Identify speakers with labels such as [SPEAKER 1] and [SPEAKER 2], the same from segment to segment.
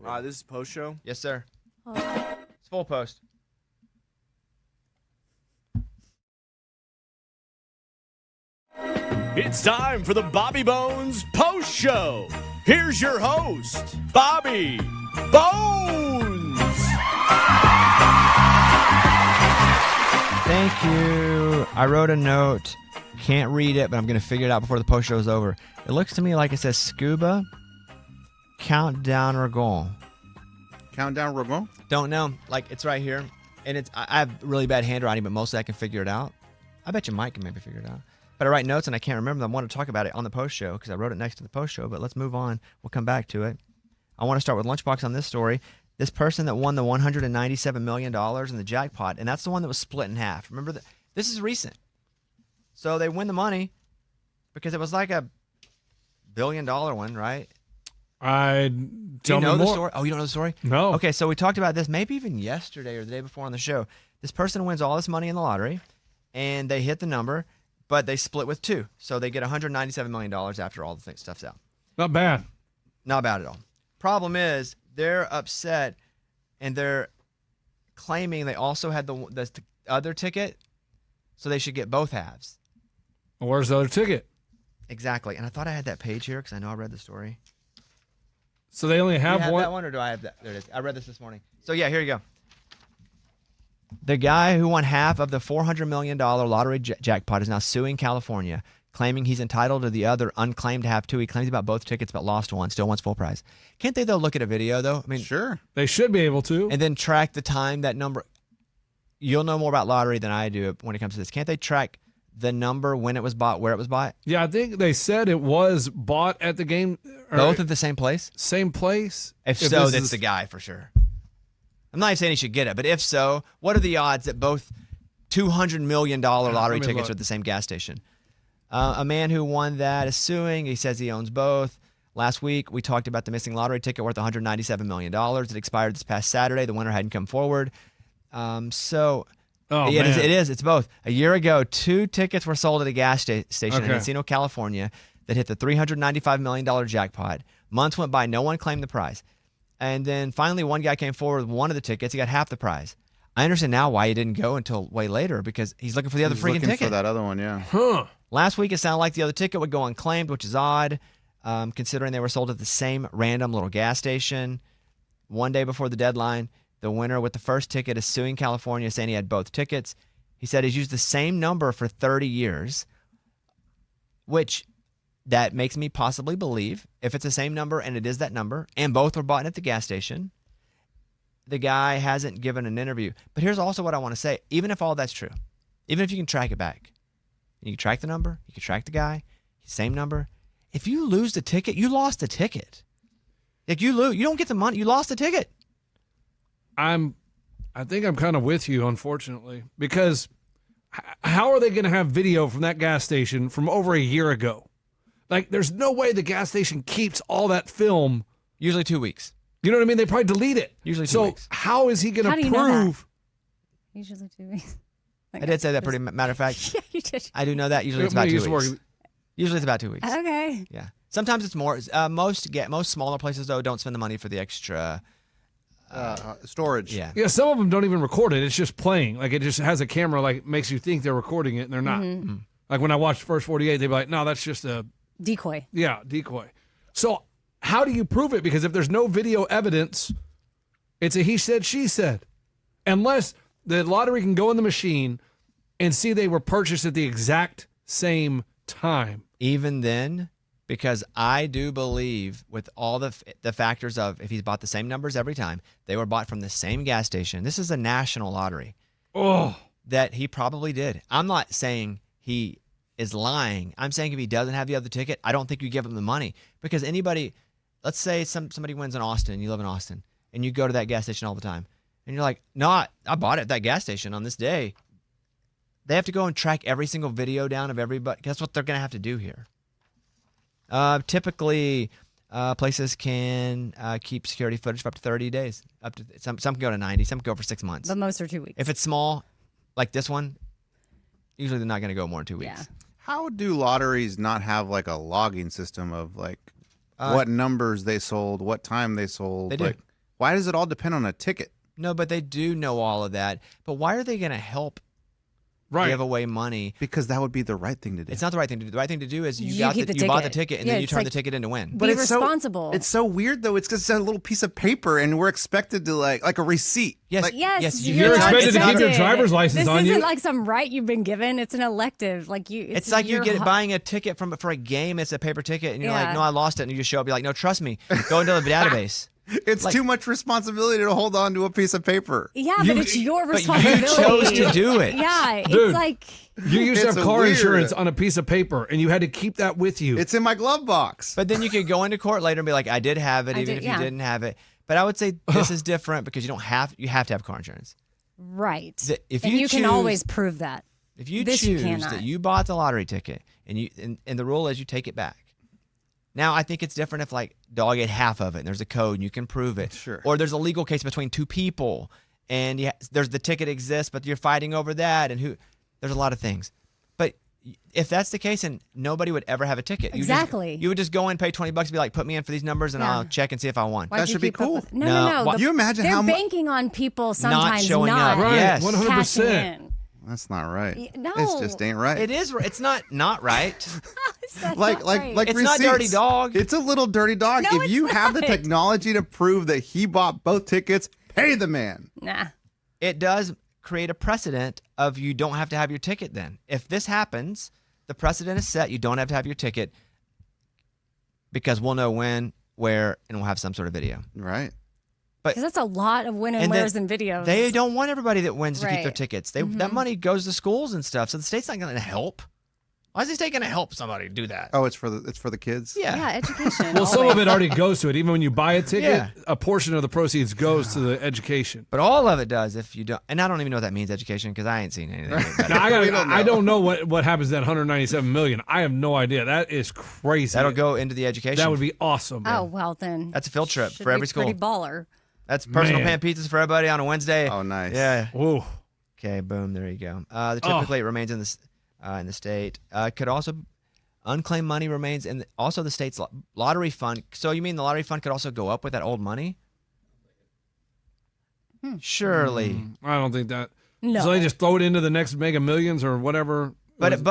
[SPEAKER 1] This is post show?
[SPEAKER 2] Yes, sir.
[SPEAKER 3] Oh.
[SPEAKER 2] It's full post.
[SPEAKER 1] It's time for the Bobby Bones Post Show. Here's your host, Bobby Bones.
[SPEAKER 2] Thank you. I wrote a note. Can't read it, but I'm going to figure it out before the post show is over. It looks to me like it says Scuba, Countdown Ragon.
[SPEAKER 4] Countdown Ragon?
[SPEAKER 2] Don't know. Like, it's right here. And I have really bad handwriting, but mostly I can figure it out. I bet you Mike can maybe figure it out. But I write notes and I can't remember them. I want to talk about it on the post show because I wrote it next to the post show, but let's move on. We'll come back to it. I want to start with Lunchbox on this story. This person that won the $197 million in the jackpot, and that's the one that was split in half. Remember that? This is recent. So they win the money because it was like a $1 billion one, right?
[SPEAKER 5] Do
[SPEAKER 2] you know the story? Oh, you don't know the story?
[SPEAKER 5] No.
[SPEAKER 2] Okay, so we talked about this maybe even yesterday or the day before on the show. This person wins all this money in the lottery, and they hit the number, but they split with two. So they get $197 million after all the stuff's out.
[SPEAKER 5] Not bad.
[SPEAKER 2] Not bad at all. Problem is, they're upset, and they're claiming they also had the other ticket, so they should get both halves.
[SPEAKER 5] Where's the other ticket?
[SPEAKER 2] Exactly. And I thought I had that page here because I know I read the story.
[SPEAKER 5] So they only have,
[SPEAKER 2] Do you have
[SPEAKER 5] one.
[SPEAKER 2] that one, or do I have that? There it is. I read this morning. So yeah, here you go. The guy who won half of the $400 million lottery jackpot is now suing California, claiming he's entitled to the other unclaimed half too. He claims about both tickets but lost one, still wants full prize. Can't they, though, look at a video, though? I mean,
[SPEAKER 4] Sure.
[SPEAKER 5] They should be able to.
[SPEAKER 2] and then track the time that number. You'll know more about lottery than I do when it comes to this. Can't they track the number, when it was bought, where it was bought?
[SPEAKER 5] Yeah, I think they said it was bought at the game.
[SPEAKER 2] Both at the same place?
[SPEAKER 5] Same place?
[SPEAKER 2] If so, that's the guy for sure. I'm not saying he should get it, but if so, what are the odds that both $200 million lottery tickets are at the same gas station? A man who won that is suing. He says he owns both. Last week, we talked about the missing lottery ticket worth $197 million. It expired this past Saturday. The winner hadn't come forward. It is. It's both. A year ago, 2 tickets were sold at a gas station in Encino, California that hit the $395 million jackpot. Months went by. No one claimed the prize. And then finally, one guy came forward with one of the tickets. He got half the prize. I understand now why he didn't go until way later, because he's looking for the other freaking
[SPEAKER 4] looking
[SPEAKER 2] ticket.
[SPEAKER 4] for that other one, yeah.
[SPEAKER 5] Huh.
[SPEAKER 2] Last week, it sounded like the other ticket would go unclaimed, which is odd, considering they were sold at the same random little gas station. One day before the deadline, the winner with the first ticket is suing California, saying he had both tickets. He said he's used the same number for 30 years, which that makes me possibly believe, if it's the same number and it is that number, and both were bought at the gas station, the guy hasn't given an interview. But here's also what I want to say. Even if all that's true, even if you can track it back, you can track the number, you can track the guy, same number. If you lose the ticket, you lost the ticket. Like, you lose, you don't get the money, you lost the ticket.
[SPEAKER 5] I think I'm kind of with you, unfortunately, because how are they going to have video from that gas station from over a year ago? Like, there's no way the gas station keeps all that film.
[SPEAKER 2] Usually 2 weeks.
[SPEAKER 5] You know what I mean? They probably delete it.
[SPEAKER 2] Usually 2 weeks.
[SPEAKER 5] So how is he going to prove?
[SPEAKER 3] you know that? Usually 2 weeks.
[SPEAKER 2] I did say that, pretty matter of fact.
[SPEAKER 3] Yeah, you did.
[SPEAKER 2] I do know that. Usually it's about 2 weeks. Usually it's about 2 weeks.
[SPEAKER 3] Okay.
[SPEAKER 2] Yeah. Sometimes it's more. Most smaller places, though, don't spend the money for the extra
[SPEAKER 4] storage.
[SPEAKER 2] Yeah.
[SPEAKER 5] Yeah, some of them don't even record it. It's just playing. Like, it just has a camera, like, makes you think they're recording it, and they're not.
[SPEAKER 3] Mm-hmm.
[SPEAKER 5] Like, when I watched First 48, they'd be like, no, that's just a
[SPEAKER 3] decoy.
[SPEAKER 5] Yeah, decoy. So how do you prove it? Because if there's no video evidence, it's a he said, she said. Unless the lottery can go in the machine and see they were purchased at the exact same time.
[SPEAKER 2] Even then, because I do believe with all the factors of if he's bought the same numbers every time, they were bought from the same gas station. This is a national lottery.
[SPEAKER 5] Oh.
[SPEAKER 2] That he probably did. I'm not saying he is lying. I'm saying if he doesn't have the other ticket, I don't think you give him the money. Because anybody, let's say somebody wins in Austin and you live in Austin and you go to that gas station all the time and you're like, no, I bought it at that gas station on this day. They have to go and track every single video down of everybody. That's what they're going to have to do here. Typically, places can keep security footage for up to 30 days. Up to some can go to 90, some can go for 6 months.
[SPEAKER 3] But most are 2 weeks.
[SPEAKER 2] If it's small, like this one, usually they're not going to go more than 2 weeks.
[SPEAKER 3] Yeah.
[SPEAKER 4] How do lotteries not have like a logging system of like what numbers they sold, what time they sold?
[SPEAKER 2] They do.
[SPEAKER 4] Like, Why does it all depend on a ticket?
[SPEAKER 2] No, but they do know all of that. But why are they going to help give away money?
[SPEAKER 4] Because that would be the right thing to do.
[SPEAKER 2] It's not the right thing to do. The right thing to do is you
[SPEAKER 3] keep the
[SPEAKER 2] bought the
[SPEAKER 3] ticket.
[SPEAKER 2] ticket and
[SPEAKER 3] Yeah,
[SPEAKER 2] then you
[SPEAKER 3] it's
[SPEAKER 2] turn
[SPEAKER 3] like-
[SPEAKER 2] the ticket into win.
[SPEAKER 3] Be
[SPEAKER 4] it's
[SPEAKER 3] responsible.
[SPEAKER 4] it's so weird though. It's just a little piece of paper, and we're expected to like a receipt.
[SPEAKER 2] Yes.
[SPEAKER 4] Like,
[SPEAKER 3] Yes,
[SPEAKER 2] you're
[SPEAKER 5] expected to keep your
[SPEAKER 3] expected.
[SPEAKER 5] driver's license
[SPEAKER 3] this
[SPEAKER 5] on you.
[SPEAKER 3] isn't like some right you've been given. It's an elective. Like you.
[SPEAKER 2] It's like you
[SPEAKER 3] your
[SPEAKER 2] get
[SPEAKER 3] ho-
[SPEAKER 2] buying a ticket for a game. It's a paper ticket, and you're like,
[SPEAKER 3] Yeah.
[SPEAKER 2] no, I lost it, and you just show up. You're like, no, trust me, go into the database.
[SPEAKER 4] It's too much responsibility to hold on to a piece of paper.
[SPEAKER 3] Yeah, but it's your
[SPEAKER 2] But you
[SPEAKER 3] responsibility.
[SPEAKER 2] chose to do it.
[SPEAKER 3] Yeah,
[SPEAKER 5] Dude.
[SPEAKER 3] it's like
[SPEAKER 5] You used to
[SPEAKER 4] It's
[SPEAKER 5] have car
[SPEAKER 4] weird.
[SPEAKER 5] insurance on a piece of paper, and you had to keep that with you.
[SPEAKER 4] It's in my glove box.
[SPEAKER 2] But then you could go into court later and be like, I did have it,
[SPEAKER 3] I
[SPEAKER 2] even
[SPEAKER 3] did,
[SPEAKER 2] if
[SPEAKER 3] yeah.
[SPEAKER 2] you didn't have it. But I would say this is different because you have to have car insurance.
[SPEAKER 3] right.
[SPEAKER 2] If
[SPEAKER 3] and
[SPEAKER 2] you
[SPEAKER 3] you can
[SPEAKER 2] choose-
[SPEAKER 3] always prove that.
[SPEAKER 2] If you
[SPEAKER 3] This you
[SPEAKER 2] choose
[SPEAKER 3] cannot.
[SPEAKER 2] that you bought the lottery ticket and the rule is you take it back. Now I think it's different if like dog ate half of it and there's a code and you can prove it.
[SPEAKER 4] Sure.
[SPEAKER 2] Or there's a legal case between two people and there's the ticket exists but you're fighting over that and there's a lot of things. But if that's the case and nobody would ever have a ticket.
[SPEAKER 3] Exactly.
[SPEAKER 2] You would just go in, pay $20 and be like, put me in for these numbers and
[SPEAKER 3] Yeah.
[SPEAKER 2] I'll check and see if I won.
[SPEAKER 3] Why'd
[SPEAKER 4] That
[SPEAKER 3] you
[SPEAKER 4] should be
[SPEAKER 3] keep up
[SPEAKER 4] cool.
[SPEAKER 3] with-
[SPEAKER 2] No,
[SPEAKER 3] No.
[SPEAKER 2] why-
[SPEAKER 4] You imagine
[SPEAKER 3] They're
[SPEAKER 4] how much?
[SPEAKER 3] banking on people sometimes
[SPEAKER 2] showing
[SPEAKER 3] not
[SPEAKER 2] up.
[SPEAKER 5] Right,
[SPEAKER 2] Yes.
[SPEAKER 5] 100%.
[SPEAKER 3] cashing in.
[SPEAKER 4] That's not right.
[SPEAKER 3] No.
[SPEAKER 4] It just ain't right.
[SPEAKER 2] It is. It's not right.
[SPEAKER 3] Is that
[SPEAKER 4] like
[SPEAKER 3] not
[SPEAKER 4] like
[SPEAKER 3] right?
[SPEAKER 4] like
[SPEAKER 2] It's not
[SPEAKER 4] receipts.
[SPEAKER 2] dirty dog.
[SPEAKER 4] It's a little dirty dog.
[SPEAKER 3] No,
[SPEAKER 4] if
[SPEAKER 3] it's
[SPEAKER 4] you have the
[SPEAKER 3] not.
[SPEAKER 4] technology to prove that he bought both tickets, pay the man.
[SPEAKER 3] Nah.
[SPEAKER 2] It does create a precedent of you don't have to have your ticket then. If this happens, the precedent is set. You don't have to have your ticket because we'll know when, where, and we'll have some sort of video.
[SPEAKER 4] Right.
[SPEAKER 3] Because that's a lot of win and
[SPEAKER 2] And then
[SPEAKER 3] wears and videos.
[SPEAKER 2] They don't want everybody that wins to keep their
[SPEAKER 3] Right.
[SPEAKER 2] tickets. That money goes to schools and stuff. So the state's not going to help. Why is the state going to help somebody do that?
[SPEAKER 4] Oh, it's for the kids.
[SPEAKER 3] Yeah, education.
[SPEAKER 5] well, some of
[SPEAKER 3] always.
[SPEAKER 5] it already goes to it. Even when you buy a ticket,
[SPEAKER 2] Yeah.
[SPEAKER 5] a portion of the proceeds goes to the education.
[SPEAKER 2] But all of it does if you don't. And I don't even know what that means, education, because I ain't seen anything. about it.
[SPEAKER 5] Now,
[SPEAKER 4] We don't know.
[SPEAKER 5] I don't know what happens to that 197 million. I have no idea. That is crazy.
[SPEAKER 2] That'll go into the education.
[SPEAKER 5] That would be awesome.
[SPEAKER 3] Oh, well then.
[SPEAKER 2] That's a field trip
[SPEAKER 3] Should
[SPEAKER 2] for every
[SPEAKER 3] be
[SPEAKER 2] school.
[SPEAKER 3] Pretty baller.
[SPEAKER 2] That's personal
[SPEAKER 5] Man.
[SPEAKER 2] pan pizzas for everybody on a Wednesday.
[SPEAKER 4] Oh, nice.
[SPEAKER 2] Yeah.
[SPEAKER 5] Whoa.
[SPEAKER 2] Okay, boom, there you go. Typically, it remains in the state. Could also unclaimed money remains in also the state's lottery fund. So you mean the lottery fund could also go up with that old money? Surely,
[SPEAKER 5] I don't think that.
[SPEAKER 3] No.
[SPEAKER 5] So they just throw it into the next Mega Millions or whatever.
[SPEAKER 2] but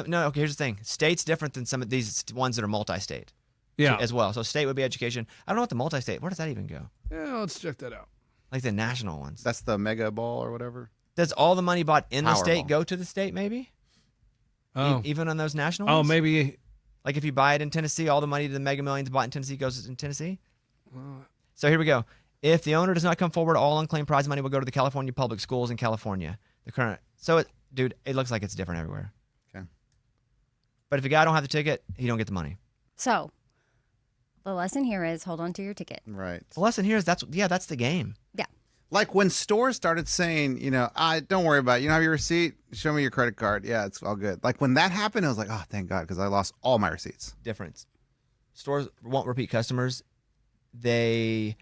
[SPEAKER 2] no. Okay, here's the thing: state's different than some of these ones that are multi-state.
[SPEAKER 5] Yeah.
[SPEAKER 2] As well. So state would be education. I don't know what the multi-state. Where does that even go?
[SPEAKER 5] Yeah, let's check that out.
[SPEAKER 2] Like the national ones.
[SPEAKER 4] That's the mega ball or whatever.
[SPEAKER 2] Does all the money bought in the state
[SPEAKER 4] Powerball.
[SPEAKER 2] go to the state? Maybe.
[SPEAKER 5] Oh.
[SPEAKER 2] Even on those national
[SPEAKER 5] Oh,
[SPEAKER 2] ones.
[SPEAKER 5] maybe.
[SPEAKER 2] Like if you buy it in Tennessee, all the money to the Mega Millions bought in Tennessee goes in Tennessee. So here we go. If the owner does not come forward, all unclaimed prize money will go to the California public schools in California. The current. So, dude, it looks like it's different everywhere.
[SPEAKER 4] Okay.
[SPEAKER 2] But if a guy don't have the ticket, he don't get the money.
[SPEAKER 3] So, the lesson here is hold on to your ticket.
[SPEAKER 4] Right.
[SPEAKER 2] The lesson here is that's the game.
[SPEAKER 3] Yeah.
[SPEAKER 4] Like when stores started saying, don't worry about it. You don't have your receipt? Show me your credit card. Yeah, it's all good. Like when that happened, I was like, oh, thank God, because I lost all my receipts.
[SPEAKER 2] Difference. Stores won't repeat customers. They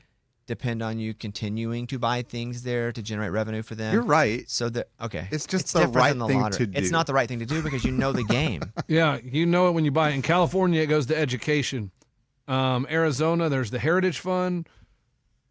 [SPEAKER 2] depend on you continuing to buy things there to generate revenue for them.
[SPEAKER 4] You're right.
[SPEAKER 2] So that okay,
[SPEAKER 4] It's just the
[SPEAKER 2] different
[SPEAKER 4] right
[SPEAKER 2] than the
[SPEAKER 4] thing
[SPEAKER 2] lottery.
[SPEAKER 4] to
[SPEAKER 2] It's
[SPEAKER 4] do.
[SPEAKER 2] not the right thing to do because you know the game.
[SPEAKER 5] Yeah, you know it when you buy it. In California, it goes to education. Arizona, there's the Heritage Fund.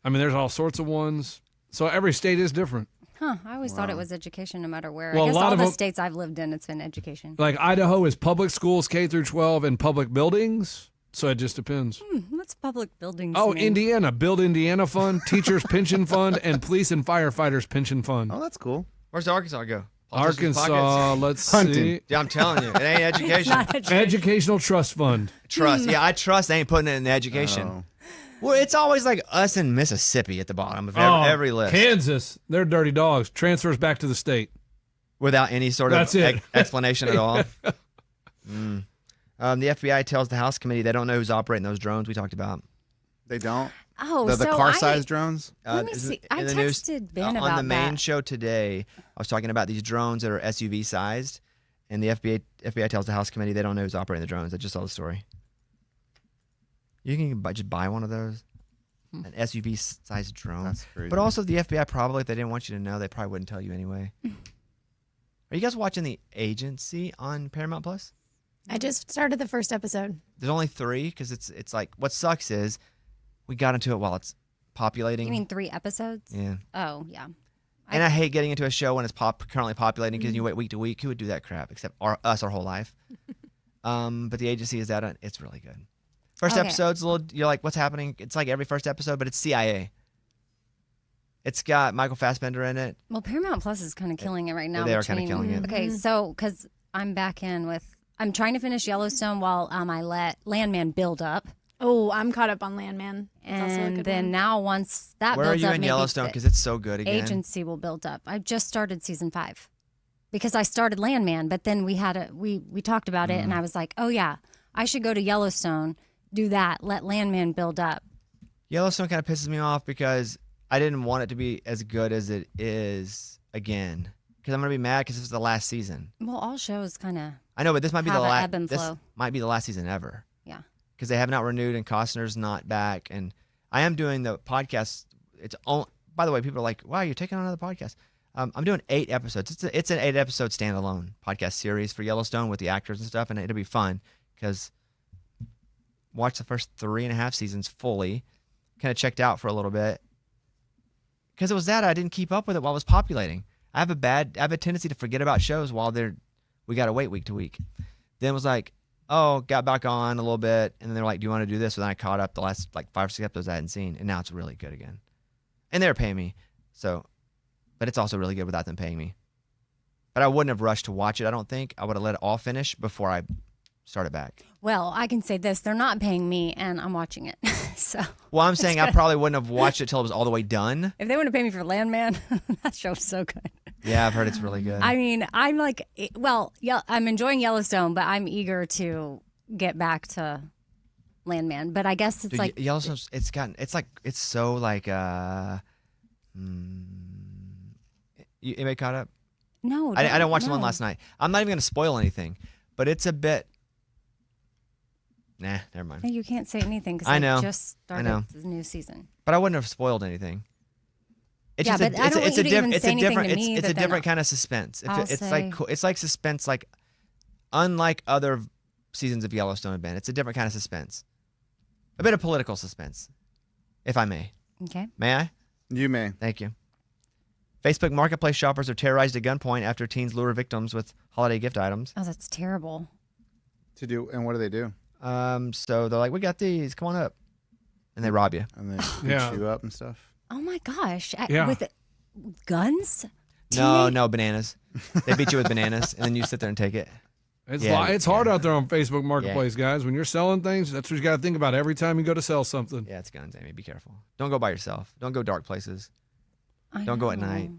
[SPEAKER 5] I mean, there's all sorts of ones. So every state is different.
[SPEAKER 3] Huh. I always thought it was education no matter where.
[SPEAKER 5] Well, a
[SPEAKER 3] I guess
[SPEAKER 5] lot
[SPEAKER 3] all
[SPEAKER 5] of
[SPEAKER 3] the
[SPEAKER 5] them-
[SPEAKER 3] states I've lived in, it's been education.
[SPEAKER 5] Like Idaho is public schools, K through 12, and public buildings. So it just depends.
[SPEAKER 3] What's public buildings?
[SPEAKER 5] Oh,
[SPEAKER 3] mean?
[SPEAKER 5] Indiana, Build Indiana Fund, Teachers Pension Fund, and Police and Firefighters Pension Fund.
[SPEAKER 4] Oh, that's cool.
[SPEAKER 2] Where's Arkansas go? Politicians'
[SPEAKER 5] Arkansas,
[SPEAKER 2] pockets?
[SPEAKER 5] let's
[SPEAKER 4] Hunting.
[SPEAKER 5] see.
[SPEAKER 2] Yeah, I'm telling you, it ain't
[SPEAKER 3] It's
[SPEAKER 2] education.
[SPEAKER 3] not education.
[SPEAKER 5] Educational Trust Fund.
[SPEAKER 2] Trust. Yeah, I trust they ain't putting it in the education.
[SPEAKER 4] Oh.
[SPEAKER 2] Well, it's always like us in Mississippi at the bottom of every list
[SPEAKER 5] Kansas, they're dirty dogs. Transfers back to the state.
[SPEAKER 2] without any sort of
[SPEAKER 5] That's it.
[SPEAKER 2] explanation at all. The FBI tells the House committee they don't know who's operating those drones we talked about.
[SPEAKER 4] They don't?
[SPEAKER 3] Oh,
[SPEAKER 4] The
[SPEAKER 3] so
[SPEAKER 4] car-sized drones?
[SPEAKER 3] Let me
[SPEAKER 2] is
[SPEAKER 3] see.
[SPEAKER 2] it
[SPEAKER 3] I
[SPEAKER 2] in the news-
[SPEAKER 3] texted Ben
[SPEAKER 2] on
[SPEAKER 3] about
[SPEAKER 2] the main
[SPEAKER 3] that.
[SPEAKER 2] show today. I was talking about these drones that are SUV sized, and the FBI tells the House committee they don't know who's operating the drones. I just saw the story. You can just buy one of those, an SUV sized drone.
[SPEAKER 4] That's crazy.
[SPEAKER 2] But also the FBI probably, if they didn't want you to know, they probably wouldn't tell you anyway. Are you guys watching The Agency on Paramount Plus?
[SPEAKER 6] I just started the first episode.
[SPEAKER 2] There's only 3 because it's like what sucks is we got into it while it's populating.
[SPEAKER 3] You mean 3 episodes?
[SPEAKER 2] Yeah.
[SPEAKER 3] Oh, yeah.
[SPEAKER 2] And I hate getting into a show when it's currently populating because you wait week to week. Who would do that crap except us our whole life? But the agency is that it's really good. First
[SPEAKER 3] Okay.
[SPEAKER 2] episode's a little. You're like, what's happening? It's like every first episode, but it's CIA. It's got Michael Fassbender in it.
[SPEAKER 3] Well, Paramount Plus is kind of killing it right now.
[SPEAKER 2] They are kinda killing it.
[SPEAKER 3] Okay, so because I'm back in with, I'm trying to finish Yellowstone while I let Landman build up.
[SPEAKER 6] Oh, I'm caught up on Landman. That's also a
[SPEAKER 3] And
[SPEAKER 6] good
[SPEAKER 3] then
[SPEAKER 6] one.
[SPEAKER 3] now once that
[SPEAKER 2] Where are
[SPEAKER 3] builds
[SPEAKER 2] you
[SPEAKER 3] up,
[SPEAKER 2] in
[SPEAKER 3] maybe
[SPEAKER 2] Yellowstone?
[SPEAKER 3] the
[SPEAKER 2] Because it's so good again.
[SPEAKER 3] agency will build up. I just started season 5 because I started Landman, but then we had we talked about it, and I was like, oh yeah, I should go to Yellowstone, do that, let Landman build up.
[SPEAKER 2] Yellowstone kind of pisses me off because I didn't want it to be as good as it is again. Because I'm gonna be mad because this is the last season.
[SPEAKER 3] Well, all shows kind of,
[SPEAKER 2] I know, but this might be the
[SPEAKER 3] Have a
[SPEAKER 2] last.
[SPEAKER 3] ebb and
[SPEAKER 2] This
[SPEAKER 3] flow.
[SPEAKER 2] might be the last season ever.
[SPEAKER 3] yeah.
[SPEAKER 2] Because they have not renewed and Costner's not back. And I am doing the podcast. It's all. By the way, people are like, "Wow, you're taking on another podcast." I'm doing 8 episodes. It's an 8-episode standalone podcast series for Yellowstone with the actors and stuff, and it'll be fun because watch the first 3.5 seasons fully. Kind of checked out for a little bit because it was that I didn't keep up with it while it was populating. I have a tendency to forget about shows while we got to wait week to week. Then it was like, oh, got back on a little bit, and then they're like, do you want to do this? So then I caught up the last like 5 or 6 episodes I hadn't seen, and now it's really good again. And they're paying me, so, but it's also really good without them paying me. But I wouldn't have rushed to watch it. I don't think I would have let it all finish before I started back.
[SPEAKER 3] Well, I can say this: they're not paying me, and I'm watching it. So
[SPEAKER 2] Well, I'm saying I probably wouldn't have watched it till it was all the way done.
[SPEAKER 3] if they want to pay me for Landman, that show's so good.
[SPEAKER 2] Yeah, I've heard it's really good.
[SPEAKER 3] I mean, I'm like, well, yeah, I'm enjoying Yellowstone, but I'm eager to get back to Landman. But I guess it's
[SPEAKER 2] Dude,
[SPEAKER 3] like,
[SPEAKER 2] Yellowstone's it's so like you anybody caught up?
[SPEAKER 3] no,
[SPEAKER 2] I didn't watch the one
[SPEAKER 3] no.
[SPEAKER 2] last night. I'm not even going to spoil anything, but it's a bit. Nah, never mind.
[SPEAKER 3] No, you can't say anything because
[SPEAKER 2] I know.
[SPEAKER 3] just
[SPEAKER 2] I know.
[SPEAKER 3] started the new season.
[SPEAKER 2] But I wouldn't have spoiled anything. It's
[SPEAKER 3] Yeah,
[SPEAKER 2] just
[SPEAKER 3] but I don't want you to even say anything to me
[SPEAKER 2] it's
[SPEAKER 3] that
[SPEAKER 2] a
[SPEAKER 3] they're
[SPEAKER 2] different
[SPEAKER 3] not.
[SPEAKER 2] kind of suspense.
[SPEAKER 3] I'll
[SPEAKER 2] It's
[SPEAKER 3] say-
[SPEAKER 2] like it's like suspense, like unlike other seasons of Yellowstone have been. It's a different kind of suspense, a bit of political suspense, if I may.
[SPEAKER 3] Okay.
[SPEAKER 2] May I?
[SPEAKER 4] You may.
[SPEAKER 2] Thank you. Facebook Marketplace shoppers are terrorized at gunpoint after teens lure victims with holiday gift items.
[SPEAKER 3] Oh, that's terrible.
[SPEAKER 4] To do, and what do?
[SPEAKER 2] So they're like, "We got these. Come on up," and they rob you.
[SPEAKER 4] And they beat
[SPEAKER 5] Yeah.
[SPEAKER 4] you up and stuff.
[SPEAKER 3] Oh my gosh.
[SPEAKER 5] Yeah.
[SPEAKER 3] With guns?
[SPEAKER 2] No, bananas. They beat you with bananas, and then you sit there and take it.
[SPEAKER 5] It's
[SPEAKER 2] Yeah,
[SPEAKER 5] it's hard out there on Facebook Marketplace,
[SPEAKER 2] Yeah.
[SPEAKER 5] guys. When you're selling things, that's what you got to think about every time you go to sell something.
[SPEAKER 2] Yeah, it's guns, Amy. Be careful. Don't go by yourself. Don't go dark places.
[SPEAKER 3] I
[SPEAKER 2] Don't go at
[SPEAKER 3] know.
[SPEAKER 2] night.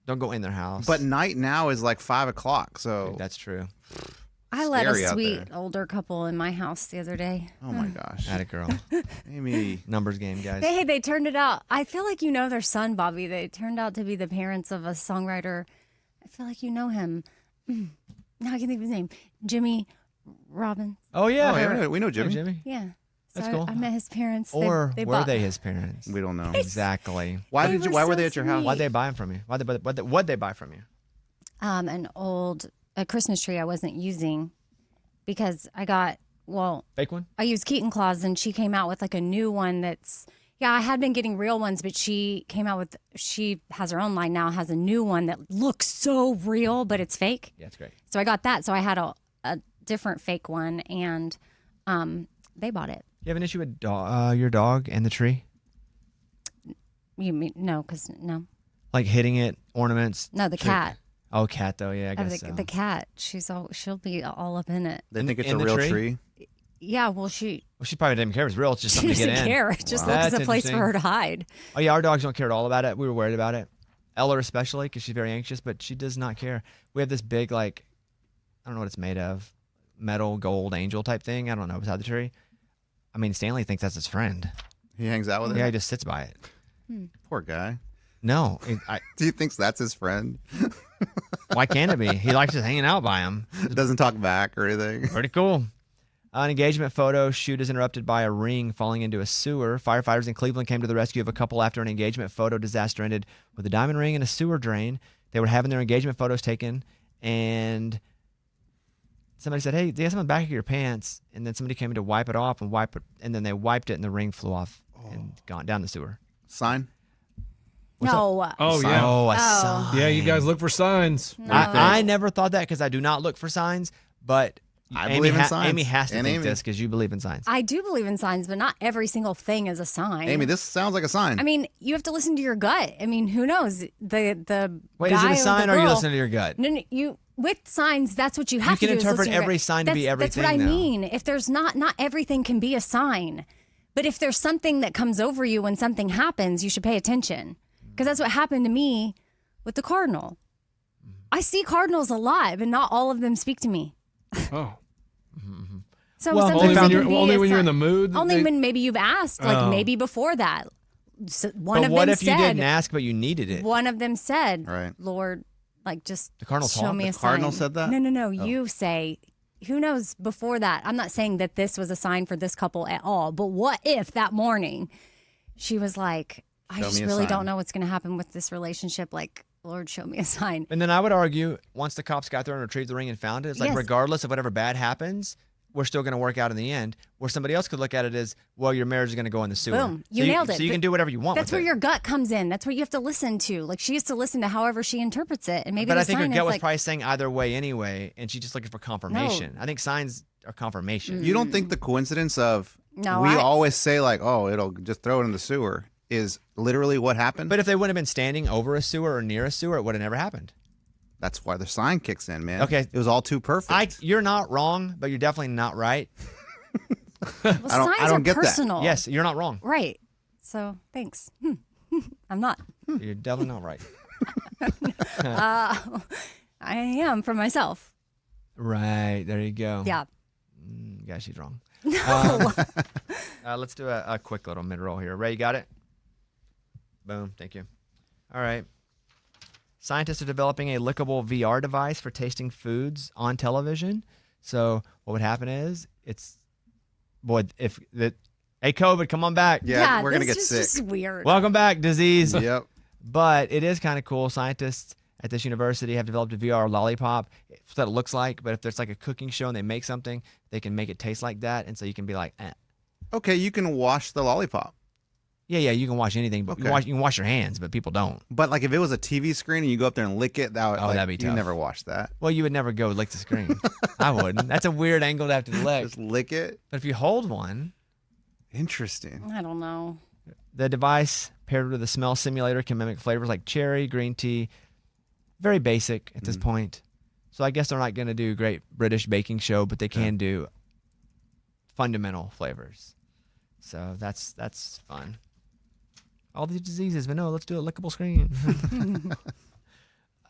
[SPEAKER 2] Don't go in their house.
[SPEAKER 4] But night now is like 5 o'clock. So,
[SPEAKER 2] Dude, that's true.
[SPEAKER 3] I let a
[SPEAKER 4] scary out
[SPEAKER 3] sweet
[SPEAKER 4] there.
[SPEAKER 3] older couple in my house the other day.
[SPEAKER 4] oh my gosh,
[SPEAKER 2] Atta girl.
[SPEAKER 4] Amy.
[SPEAKER 2] Numbers game, guys.
[SPEAKER 3] Hey, they turned it out. I feel like you know their son, Bobby. They turned out to be the parents of a songwriter. I feel like you know him. Now I can think of his name. Jimmy Robbins.
[SPEAKER 2] Oh yeah,
[SPEAKER 4] Oh, yeah, we know
[SPEAKER 2] Hey,
[SPEAKER 4] Jimmy.
[SPEAKER 2] Jimmy.
[SPEAKER 3] Yeah. So
[SPEAKER 2] That's cool.
[SPEAKER 3] I met his parents.
[SPEAKER 2] Or
[SPEAKER 3] they
[SPEAKER 2] were
[SPEAKER 3] bought,
[SPEAKER 2] they his parents?
[SPEAKER 4] We don't know.
[SPEAKER 2] Exactly.
[SPEAKER 4] Why
[SPEAKER 3] They
[SPEAKER 4] did you?
[SPEAKER 3] were
[SPEAKER 4] Why were
[SPEAKER 3] so
[SPEAKER 4] they at your house?
[SPEAKER 3] sweet.
[SPEAKER 2] Why'd they buy them from you? What'd they buy from you?
[SPEAKER 3] an old a Christmas tree I wasn't using because I got, well,
[SPEAKER 2] Fake one?
[SPEAKER 3] I used Keaton Claus and she came out with like a new one that's, yeah, I had been getting real ones, but she came out with, she has her own line now, has a new one that looks so real, but it's fake.
[SPEAKER 2] Yeah, it's great.
[SPEAKER 3] So I got that. So I had a different fake one and they bought it.
[SPEAKER 2] You have an issue with your dog and the tree?
[SPEAKER 3] You mean, no, because no.
[SPEAKER 2] Like hitting it, ornaments?
[SPEAKER 3] No, the cat.
[SPEAKER 2] Oh, cat though, yeah, I guess so.
[SPEAKER 3] The cat, she'll be all up in it.
[SPEAKER 4] They think it's
[SPEAKER 2] in
[SPEAKER 4] a
[SPEAKER 2] the
[SPEAKER 4] real
[SPEAKER 2] tree?
[SPEAKER 4] tree.
[SPEAKER 3] Yeah, well, she
[SPEAKER 2] Well, she probably didn't care if it's real. It's just something to
[SPEAKER 3] doesn't
[SPEAKER 2] get in.
[SPEAKER 3] care. It just
[SPEAKER 2] Wow.
[SPEAKER 3] looks
[SPEAKER 2] That's
[SPEAKER 3] a place for
[SPEAKER 2] interesting.
[SPEAKER 3] her to hide.
[SPEAKER 2] Oh yeah, our dogs don't care at all about it. We were worried about it. Ella especially, because she's very anxious, but she does not care. We have this big, like, I don't know what it's made of, metal gold angel type thing. I don't know, beside the tree. I mean, Stanley thinks that's his friend.
[SPEAKER 4] He hangs out with
[SPEAKER 2] Yeah,
[SPEAKER 4] it.
[SPEAKER 2] he just sits by it.
[SPEAKER 4] Poor guy.
[SPEAKER 2] No,
[SPEAKER 4] Do you think that's his friend?
[SPEAKER 2] why can't it be? He likes just hanging out by him.
[SPEAKER 4] Doesn't talk back or anything.
[SPEAKER 2] Pretty cool. An engagement photo shoot is interrupted by a ring falling into a sewer. Firefighters in Cleveland came to the rescue of a couple after an engagement photo disaster ended with a diamond ring in a sewer drain. They were having their engagement photos taken, and somebody said, "Hey, do you have something in the back of your pants?" And then somebody came in to wipe it off and then they wiped it, and the ring flew off and gone down the sewer.
[SPEAKER 4] Sign.
[SPEAKER 3] No.
[SPEAKER 5] Oh,
[SPEAKER 4] Sign.
[SPEAKER 5] yeah.
[SPEAKER 2] Oh, a
[SPEAKER 3] Oh.
[SPEAKER 2] sign.
[SPEAKER 5] Yeah, you guys look for signs.
[SPEAKER 3] No.
[SPEAKER 2] I never thought that because I do not look for signs, but
[SPEAKER 4] I
[SPEAKER 2] Amy,
[SPEAKER 4] believe in signs.
[SPEAKER 2] Amy has to
[SPEAKER 4] And
[SPEAKER 2] think
[SPEAKER 4] Amy.
[SPEAKER 2] this because you believe in signs.
[SPEAKER 3] I do believe in signs, but not every single thing is a sign.
[SPEAKER 4] Amy, this sounds like a sign.
[SPEAKER 3] I mean, you have to listen to your gut. I mean, who knows? The
[SPEAKER 2] Wait,
[SPEAKER 3] guy
[SPEAKER 2] is it a
[SPEAKER 3] or
[SPEAKER 2] sign
[SPEAKER 3] the
[SPEAKER 2] or are you
[SPEAKER 3] girl-
[SPEAKER 2] listening to your gut?
[SPEAKER 3] No, you with signs. That's what you have
[SPEAKER 2] can
[SPEAKER 3] to do. is
[SPEAKER 2] interpret
[SPEAKER 3] listen to your
[SPEAKER 2] every
[SPEAKER 3] gut.
[SPEAKER 2] sign to be
[SPEAKER 3] That's what I
[SPEAKER 2] everything, though.
[SPEAKER 3] mean. If there's not everything can be a sign, but if there's something that comes over you when something happens, you should pay attention because that's what happened to me with the cardinal. I see cardinals a lot, but not all of them speak to me.
[SPEAKER 5] Oh.
[SPEAKER 3] So
[SPEAKER 2] Well,
[SPEAKER 3] sometimes
[SPEAKER 5] Only
[SPEAKER 3] it
[SPEAKER 5] when
[SPEAKER 3] can
[SPEAKER 5] you're,
[SPEAKER 3] be
[SPEAKER 5] only
[SPEAKER 3] a
[SPEAKER 5] when you're in
[SPEAKER 3] sign.
[SPEAKER 5] the mood?
[SPEAKER 3] Only
[SPEAKER 5] they-
[SPEAKER 3] when maybe you've asked, like
[SPEAKER 5] Oh.
[SPEAKER 3] maybe before that. So one
[SPEAKER 2] But
[SPEAKER 3] of
[SPEAKER 2] what
[SPEAKER 3] them
[SPEAKER 2] if you
[SPEAKER 3] said,
[SPEAKER 2] didn't ask but you needed it?
[SPEAKER 3] One of them said,
[SPEAKER 4] Right.
[SPEAKER 3] Lord, like just
[SPEAKER 2] The cardinal
[SPEAKER 3] show
[SPEAKER 2] talk?
[SPEAKER 3] me
[SPEAKER 2] The
[SPEAKER 3] a sign.
[SPEAKER 4] cardinal said that?
[SPEAKER 3] No. You say, who knows before that? I'm not saying that this was a sign for this couple at all, but what if that morning she was like, I
[SPEAKER 4] Show
[SPEAKER 3] just
[SPEAKER 4] me a
[SPEAKER 3] really
[SPEAKER 4] sign.
[SPEAKER 3] don't know what's going to happen with this relationship. Like, Lord, show me a sign.
[SPEAKER 2] And then I would argue, once the cops got there and retrieved the ring and found it, it's like
[SPEAKER 3] Yes.
[SPEAKER 2] regardless of whatever bad happens, we're still going to work out in the end. Where somebody else could look at it as, well, your marriage is going to go in the sewer.
[SPEAKER 3] Boom.
[SPEAKER 2] So
[SPEAKER 3] You nailed it.
[SPEAKER 2] So you can
[SPEAKER 3] But
[SPEAKER 2] do whatever you want
[SPEAKER 3] That's
[SPEAKER 2] with
[SPEAKER 3] where
[SPEAKER 2] it.
[SPEAKER 3] your gut comes in. That's what you have to listen to. Like she has to listen to however she interprets it, and maybe.
[SPEAKER 2] But
[SPEAKER 3] the
[SPEAKER 2] I think her
[SPEAKER 3] sign
[SPEAKER 2] gut
[SPEAKER 3] is
[SPEAKER 2] was
[SPEAKER 3] like,
[SPEAKER 2] probably saying either way anyway, and she's just looking for confirmation. I think signs are confirmation.
[SPEAKER 4] you don't think the coincidence of
[SPEAKER 3] No,
[SPEAKER 4] we
[SPEAKER 3] I-
[SPEAKER 4] always say like, oh, it'll just throw it in the sewer is literally what happened?
[SPEAKER 2] But if they wouldn't have been standing over a sewer or near a sewer, it would have never happened.
[SPEAKER 4] That's why the sign kicks in, man.
[SPEAKER 2] Okay.
[SPEAKER 4] It was all too perfect.
[SPEAKER 2] You're not wrong, but you're definitely not right.
[SPEAKER 3] well,
[SPEAKER 4] I
[SPEAKER 3] signs
[SPEAKER 4] don't
[SPEAKER 3] are
[SPEAKER 4] get that.
[SPEAKER 3] personal.
[SPEAKER 2] Yes, you're not wrong.
[SPEAKER 3] Right. So thanks. I'm not.
[SPEAKER 2] You're definitely not right.
[SPEAKER 3] I am for myself.
[SPEAKER 2] Right. There you go.
[SPEAKER 3] Yeah.
[SPEAKER 2] Yeah, she's wrong.
[SPEAKER 3] No.
[SPEAKER 2] Let's do a quick little mid-roll here. Ray, you got it? Boom. Thank you. All right. Scientists are developing a lickable VR device for tasting foods on television. So what would happen is hey, COVID, come on back.
[SPEAKER 4] yeah, we're gonna
[SPEAKER 3] this
[SPEAKER 4] get
[SPEAKER 3] is
[SPEAKER 4] sick.
[SPEAKER 3] just weird.
[SPEAKER 2] Welcome back, disease.
[SPEAKER 4] Yep.
[SPEAKER 2] But it is kind of cool. Scientists at this university have developed a VR lollipop. It's what it looks like, but if there's like a cooking show and they make something, they can make it taste like that. And so you can be like,
[SPEAKER 4] Okay, you can wash the lollipop.
[SPEAKER 2] yeah, you can wash anything, but
[SPEAKER 4] Okay.
[SPEAKER 2] you can wash your hands, but people don't.
[SPEAKER 4] But like if it was a TV screen and you go up there and lick it, that would,
[SPEAKER 2] Oh, that'd be
[SPEAKER 4] you
[SPEAKER 2] tough.
[SPEAKER 4] never wash that.
[SPEAKER 2] Well, you would never go lick the screen. I wouldn't. That's a weird angle to have to lick.
[SPEAKER 4] Just lick it.
[SPEAKER 2] But if you hold one,
[SPEAKER 4] Interesting.
[SPEAKER 3] I don't know.
[SPEAKER 2] the device paired with a smell simulator can mimic flavors like cherry, green tea. Very basic at this point. So I guess they're not going to do great British baking show, but they can do fundamental flavors. So that's fun. All these diseases, but no, let's do a lickable screen.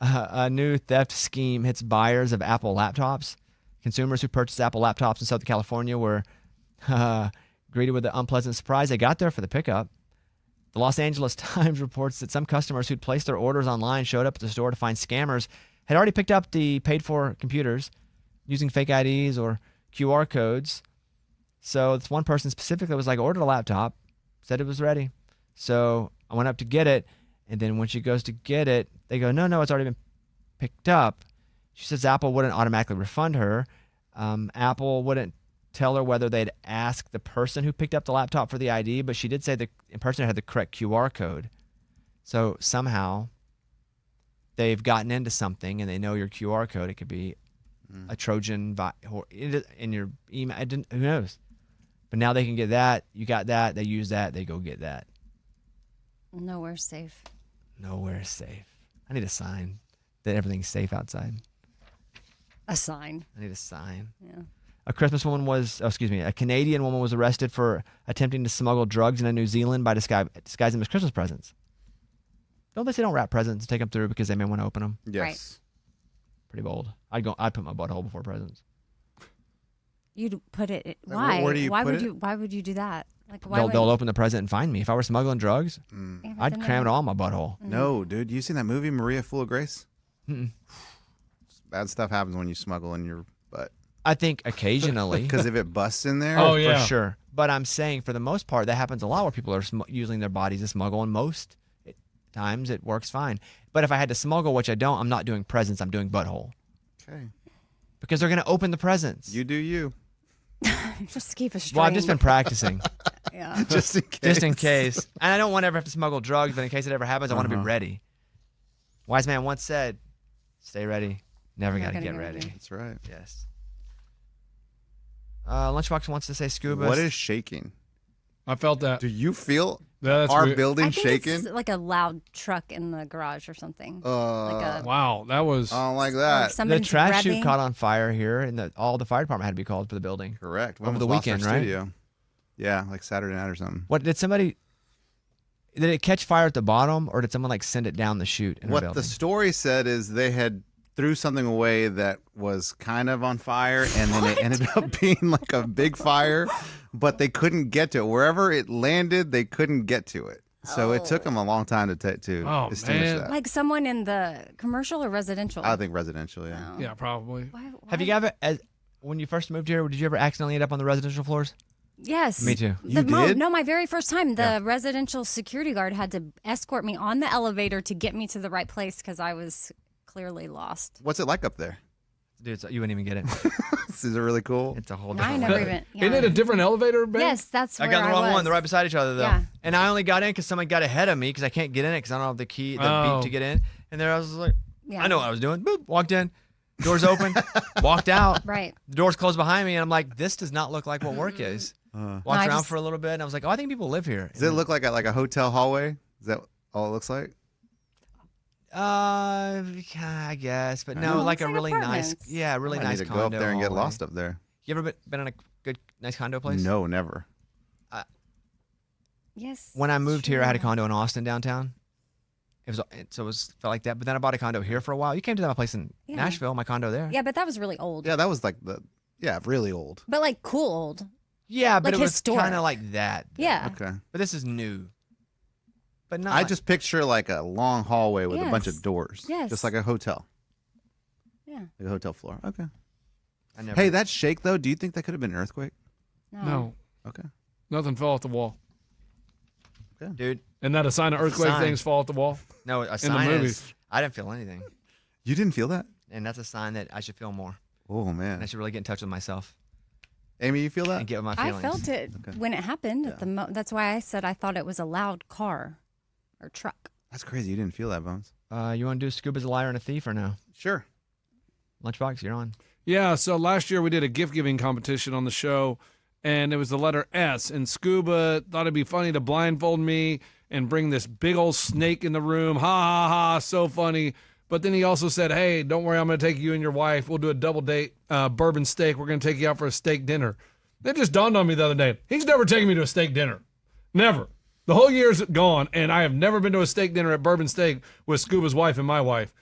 [SPEAKER 2] A new theft scheme hits buyers of Apple laptops. Consumers who purchased Apple laptops in Southern California were greeted with an unpleasant surprise. They got there for the pickup. The Los Angeles Times reports that some customers who'd placed their orders online showed up at the store to find scammers had already picked up the paid-for computers using fake IDs or QR codes. So this one person specifically was like, ordered a laptop, said it was ready. So I went up to get it, and then when she goes to get it, they go, no, it's already been picked up. She says Apple wouldn't automatically refund her. Apple wouldn't tell her whether they'd ask the person who picked up the laptop for the ID, but she did say the person had the correct QR code. So somehow they've gotten into something and they know your QR code. It could be a Trojan in your email. Who knows? But now they can get that. You got that. They use that. They go get that.
[SPEAKER 3] Nowhere safe.
[SPEAKER 2] Nowhere safe. I need a sign that everything's safe outside.
[SPEAKER 3] A sign.
[SPEAKER 2] I need a sign.
[SPEAKER 3] Yeah.
[SPEAKER 2] A Canadian woman was arrested for attempting to smuggle drugs into New Zealand by disguising them as Christmas presents. Don't they say don't wrap presents and take them through because they may want to open them?
[SPEAKER 4] Yes.
[SPEAKER 3] Right.
[SPEAKER 2] Pretty bold. I'd put my butthole before presents.
[SPEAKER 3] You'd put it.
[SPEAKER 4] Where-
[SPEAKER 3] Why?
[SPEAKER 4] where do you
[SPEAKER 3] why
[SPEAKER 4] put
[SPEAKER 3] would
[SPEAKER 4] it?
[SPEAKER 3] you? Why would you do that? Like why?
[SPEAKER 2] They'll open the present and find me. If I were smuggling drugs,
[SPEAKER 3] Yeah, but
[SPEAKER 2] I'd
[SPEAKER 3] then
[SPEAKER 2] cram it
[SPEAKER 3] they'll-
[SPEAKER 2] all in my butthole.
[SPEAKER 4] No, dude. You seen that movie, Maria Full of Grace?
[SPEAKER 2] Mm-mm.
[SPEAKER 4] Bad stuff happens when you smuggle in your butt.
[SPEAKER 2] I think occasionally.
[SPEAKER 4] Because if it busts in there,
[SPEAKER 5] Oh, yeah.
[SPEAKER 2] For sure. But I'm saying for the most part, that happens a lot where people are using their bodies to smuggle, and most times it works fine. But if I had to smuggle, which I don't, I'm not doing presents, I'm doing butthole.
[SPEAKER 4] okay.
[SPEAKER 2] Because they're going to open the presents.
[SPEAKER 4] You do you.
[SPEAKER 3] Just keep a straight.
[SPEAKER 2] Well, I've just been practicing.
[SPEAKER 3] Yeah.
[SPEAKER 4] Just in case.
[SPEAKER 2] Just in case. And I don't want to ever have to smuggle drugs, but in case it ever happens, I want to be ready. Wise man once said, stay ready. Never got to get ready.
[SPEAKER 4] That's right.
[SPEAKER 2] Yes. Lunchbox wants to say Scuba.
[SPEAKER 4] What is shaking?
[SPEAKER 5] I felt that.
[SPEAKER 4] Do you feel
[SPEAKER 5] That's
[SPEAKER 4] our
[SPEAKER 5] weird.
[SPEAKER 4] building
[SPEAKER 3] I think
[SPEAKER 4] shaking?
[SPEAKER 3] it's like a loud truck in the garage or something. Like a,
[SPEAKER 5] Wow, that was.
[SPEAKER 4] I don't like
[SPEAKER 3] or
[SPEAKER 4] that.
[SPEAKER 2] The
[SPEAKER 3] somebody's
[SPEAKER 2] trash chute
[SPEAKER 3] revving.
[SPEAKER 2] caught on fire here, and all the fire department had to be called for the building.
[SPEAKER 4] Correct. We
[SPEAKER 2] Over the
[SPEAKER 4] almost lost our
[SPEAKER 2] weekend, right?
[SPEAKER 4] studio. Yeah, like Saturday night or something.
[SPEAKER 2] What did somebody? Did it catch fire at the bottom, or did someone like send it down the chute in our
[SPEAKER 4] What
[SPEAKER 2] building?
[SPEAKER 4] the story said is they had threw something away that was kind of on fire, and then it ended up being like a big fire, but they couldn't get to it. Wherever it landed, they couldn't get to it. So it took them a long time to
[SPEAKER 5] Oh,
[SPEAKER 4] extinguish
[SPEAKER 5] man.
[SPEAKER 4] that.
[SPEAKER 3] Like someone in the commercial or residential?
[SPEAKER 4] I think residential, yeah.
[SPEAKER 3] Oh.
[SPEAKER 5] Yeah, probably.
[SPEAKER 3] Why-
[SPEAKER 2] Have you ever, when you first moved here, did you ever accidentally end up on the residential floors?
[SPEAKER 3] Yes.
[SPEAKER 2] Me too.
[SPEAKER 4] You did?
[SPEAKER 3] No, my very first time, the residential security guard had to escort me on the elevator to get me to the right place because I was clearly lost.
[SPEAKER 4] What's it like up there?
[SPEAKER 2] Dude, you wouldn't even get it.
[SPEAKER 4] Is it really cool?
[SPEAKER 2] It's a whole
[SPEAKER 3] No, I
[SPEAKER 2] different
[SPEAKER 3] never
[SPEAKER 2] world.
[SPEAKER 3] even.
[SPEAKER 5] Isn't it a different elevator, Ben?
[SPEAKER 3] Yes, that's where
[SPEAKER 2] I got the wrong
[SPEAKER 3] was.
[SPEAKER 2] one. They're right beside each other, though.
[SPEAKER 3] Yeah.
[SPEAKER 2] And I only got in because someone got ahead of me because I can't get in it because I don't have the key, the
[SPEAKER 5] Oh.
[SPEAKER 2] beep to get in. And there I was like,
[SPEAKER 3] Yeah.
[SPEAKER 2] I know what I was doing. Boop, walked in, doors open, walked out.
[SPEAKER 3] Right.
[SPEAKER 2] The doors closed behind me, and I'm like, this does not look like what work is. Walked
[SPEAKER 3] No, I
[SPEAKER 2] around
[SPEAKER 3] just-
[SPEAKER 2] for a little bit, and I was like, oh, I think people live here.
[SPEAKER 4] Does it look like a hotel hallway? Is that all it looks like?
[SPEAKER 2] I guess, but no,
[SPEAKER 3] No,
[SPEAKER 2] like
[SPEAKER 3] it's
[SPEAKER 2] a
[SPEAKER 3] like
[SPEAKER 2] really nice,
[SPEAKER 3] apartments.
[SPEAKER 2] really
[SPEAKER 4] I
[SPEAKER 2] nice
[SPEAKER 4] need to
[SPEAKER 2] condo.
[SPEAKER 4] go up there and get
[SPEAKER 2] hallway.
[SPEAKER 4] lost up there.
[SPEAKER 2] You ever been in a good, nice condo place?
[SPEAKER 4] No, never.
[SPEAKER 3] Yes.
[SPEAKER 2] When I moved here, I had a
[SPEAKER 3] sure.
[SPEAKER 2] condo in Austin downtown. So it was felt like that. But then I bought a condo here for a while. You came to my place in
[SPEAKER 3] Yeah.
[SPEAKER 2] Nashville, my condo there.
[SPEAKER 3] Yeah, but that was really old.
[SPEAKER 4] Yeah, that was like really old.
[SPEAKER 3] But like cool old.
[SPEAKER 2] Yeah, but
[SPEAKER 3] Like
[SPEAKER 2] it was
[SPEAKER 3] historic.
[SPEAKER 2] kind of like that.
[SPEAKER 3] Yeah.
[SPEAKER 4] Okay.
[SPEAKER 2] But this is new. But not.
[SPEAKER 4] I just picture like a long hallway with a bunch
[SPEAKER 3] Yes.
[SPEAKER 4] of doors.
[SPEAKER 3] Yes.
[SPEAKER 4] Just like a hotel.
[SPEAKER 3] Yeah.
[SPEAKER 4] Like a hotel floor. Okay.
[SPEAKER 2] I never,
[SPEAKER 4] Hey, that shake though, do you think that could have been an earthquake?
[SPEAKER 5] No,
[SPEAKER 4] Okay.
[SPEAKER 5] nothing fell off the wall.
[SPEAKER 2] dude.
[SPEAKER 5] Isn't that a sign of earthquake
[SPEAKER 2] Sign.
[SPEAKER 5] things fall off the wall?
[SPEAKER 2] No, a
[SPEAKER 5] the
[SPEAKER 2] sign is.
[SPEAKER 5] movies.
[SPEAKER 2] I didn't feel anything,
[SPEAKER 4] You didn't feel that?
[SPEAKER 2] and that's a sign that I should feel more.
[SPEAKER 4] Oh
[SPEAKER 2] And
[SPEAKER 4] man.
[SPEAKER 2] I should really get in touch with myself
[SPEAKER 4] Amy, you feel that?
[SPEAKER 2] and get with my
[SPEAKER 3] I
[SPEAKER 2] feelings.
[SPEAKER 3] felt it
[SPEAKER 4] Okay.
[SPEAKER 3] when it happened. At the that's why I said I thought it was a loud car or truck.
[SPEAKER 4] That's crazy. You didn't feel that, Bones.
[SPEAKER 2] You want to do Scuba's a liar and a thief or no?
[SPEAKER 4] Sure.
[SPEAKER 2] Lunchbox, you're on.
[SPEAKER 5] Yeah, so last year we did a gift giving competition on the show, and it was the letter S. And Scuba thought it'd be funny to blindfold me and bring this big old snake in the room. Ha ha ha, so funny. But then he also said, hey, don't worry, I'm going to take you and your wife. We'll do a double date, bourbon steak. We're going to take you out for a steak dinner. It just dawned on me the other day. He's never taken me to a steak dinner. Never. The whole year's gone, and I have never been to a steak dinner at Bourbon Steak with Scuba's wife and my wife.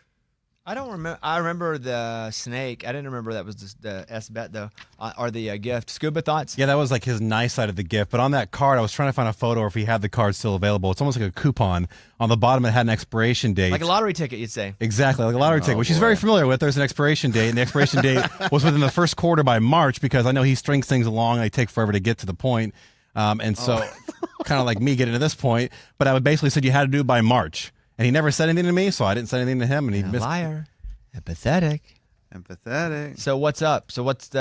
[SPEAKER 2] I don't remember. I remember the snake. I didn't remember that was the S bet though, or the gift. Scuba thoughts?
[SPEAKER 7] Yeah, that was like his nice side of the gift. But on that card, I was trying to find a photo or if he had the card still available. It's almost like a coupon. On the bottom, it had an expiration date.
[SPEAKER 2] Like a lottery ticket, you'd say.
[SPEAKER 7] Exactly, like a lottery ticket, which he's very familiar with. There's an expiration date, and the expiration date was within the first quarter by March because I know he strings things along. And they take forever to get to the point. And so kind of like me getting to this point. But I would basically said you had to do it by March. And he never said anything to me, so I didn't say anything to him. And he
[SPEAKER 2] A
[SPEAKER 7] missed.
[SPEAKER 2] liar, empathetic.
[SPEAKER 4] Empathetic.
[SPEAKER 2] So what's up? So what's the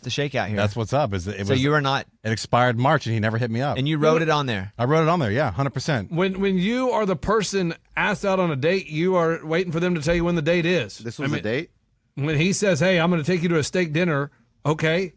[SPEAKER 2] shakeout here?
[SPEAKER 7] That's what's up. Is it
[SPEAKER 2] so
[SPEAKER 7] was
[SPEAKER 2] you were not,
[SPEAKER 7] it expired March, and he never hit me up.
[SPEAKER 2] and you wrote it on there.
[SPEAKER 7] I wrote it on there. Yeah, 100%.
[SPEAKER 5] When you are the person asked out on a date, you are waiting for them to tell you when the date is.
[SPEAKER 4] This was a date?
[SPEAKER 5] When he says, hey, I'm going to take you to a steak dinner, okay.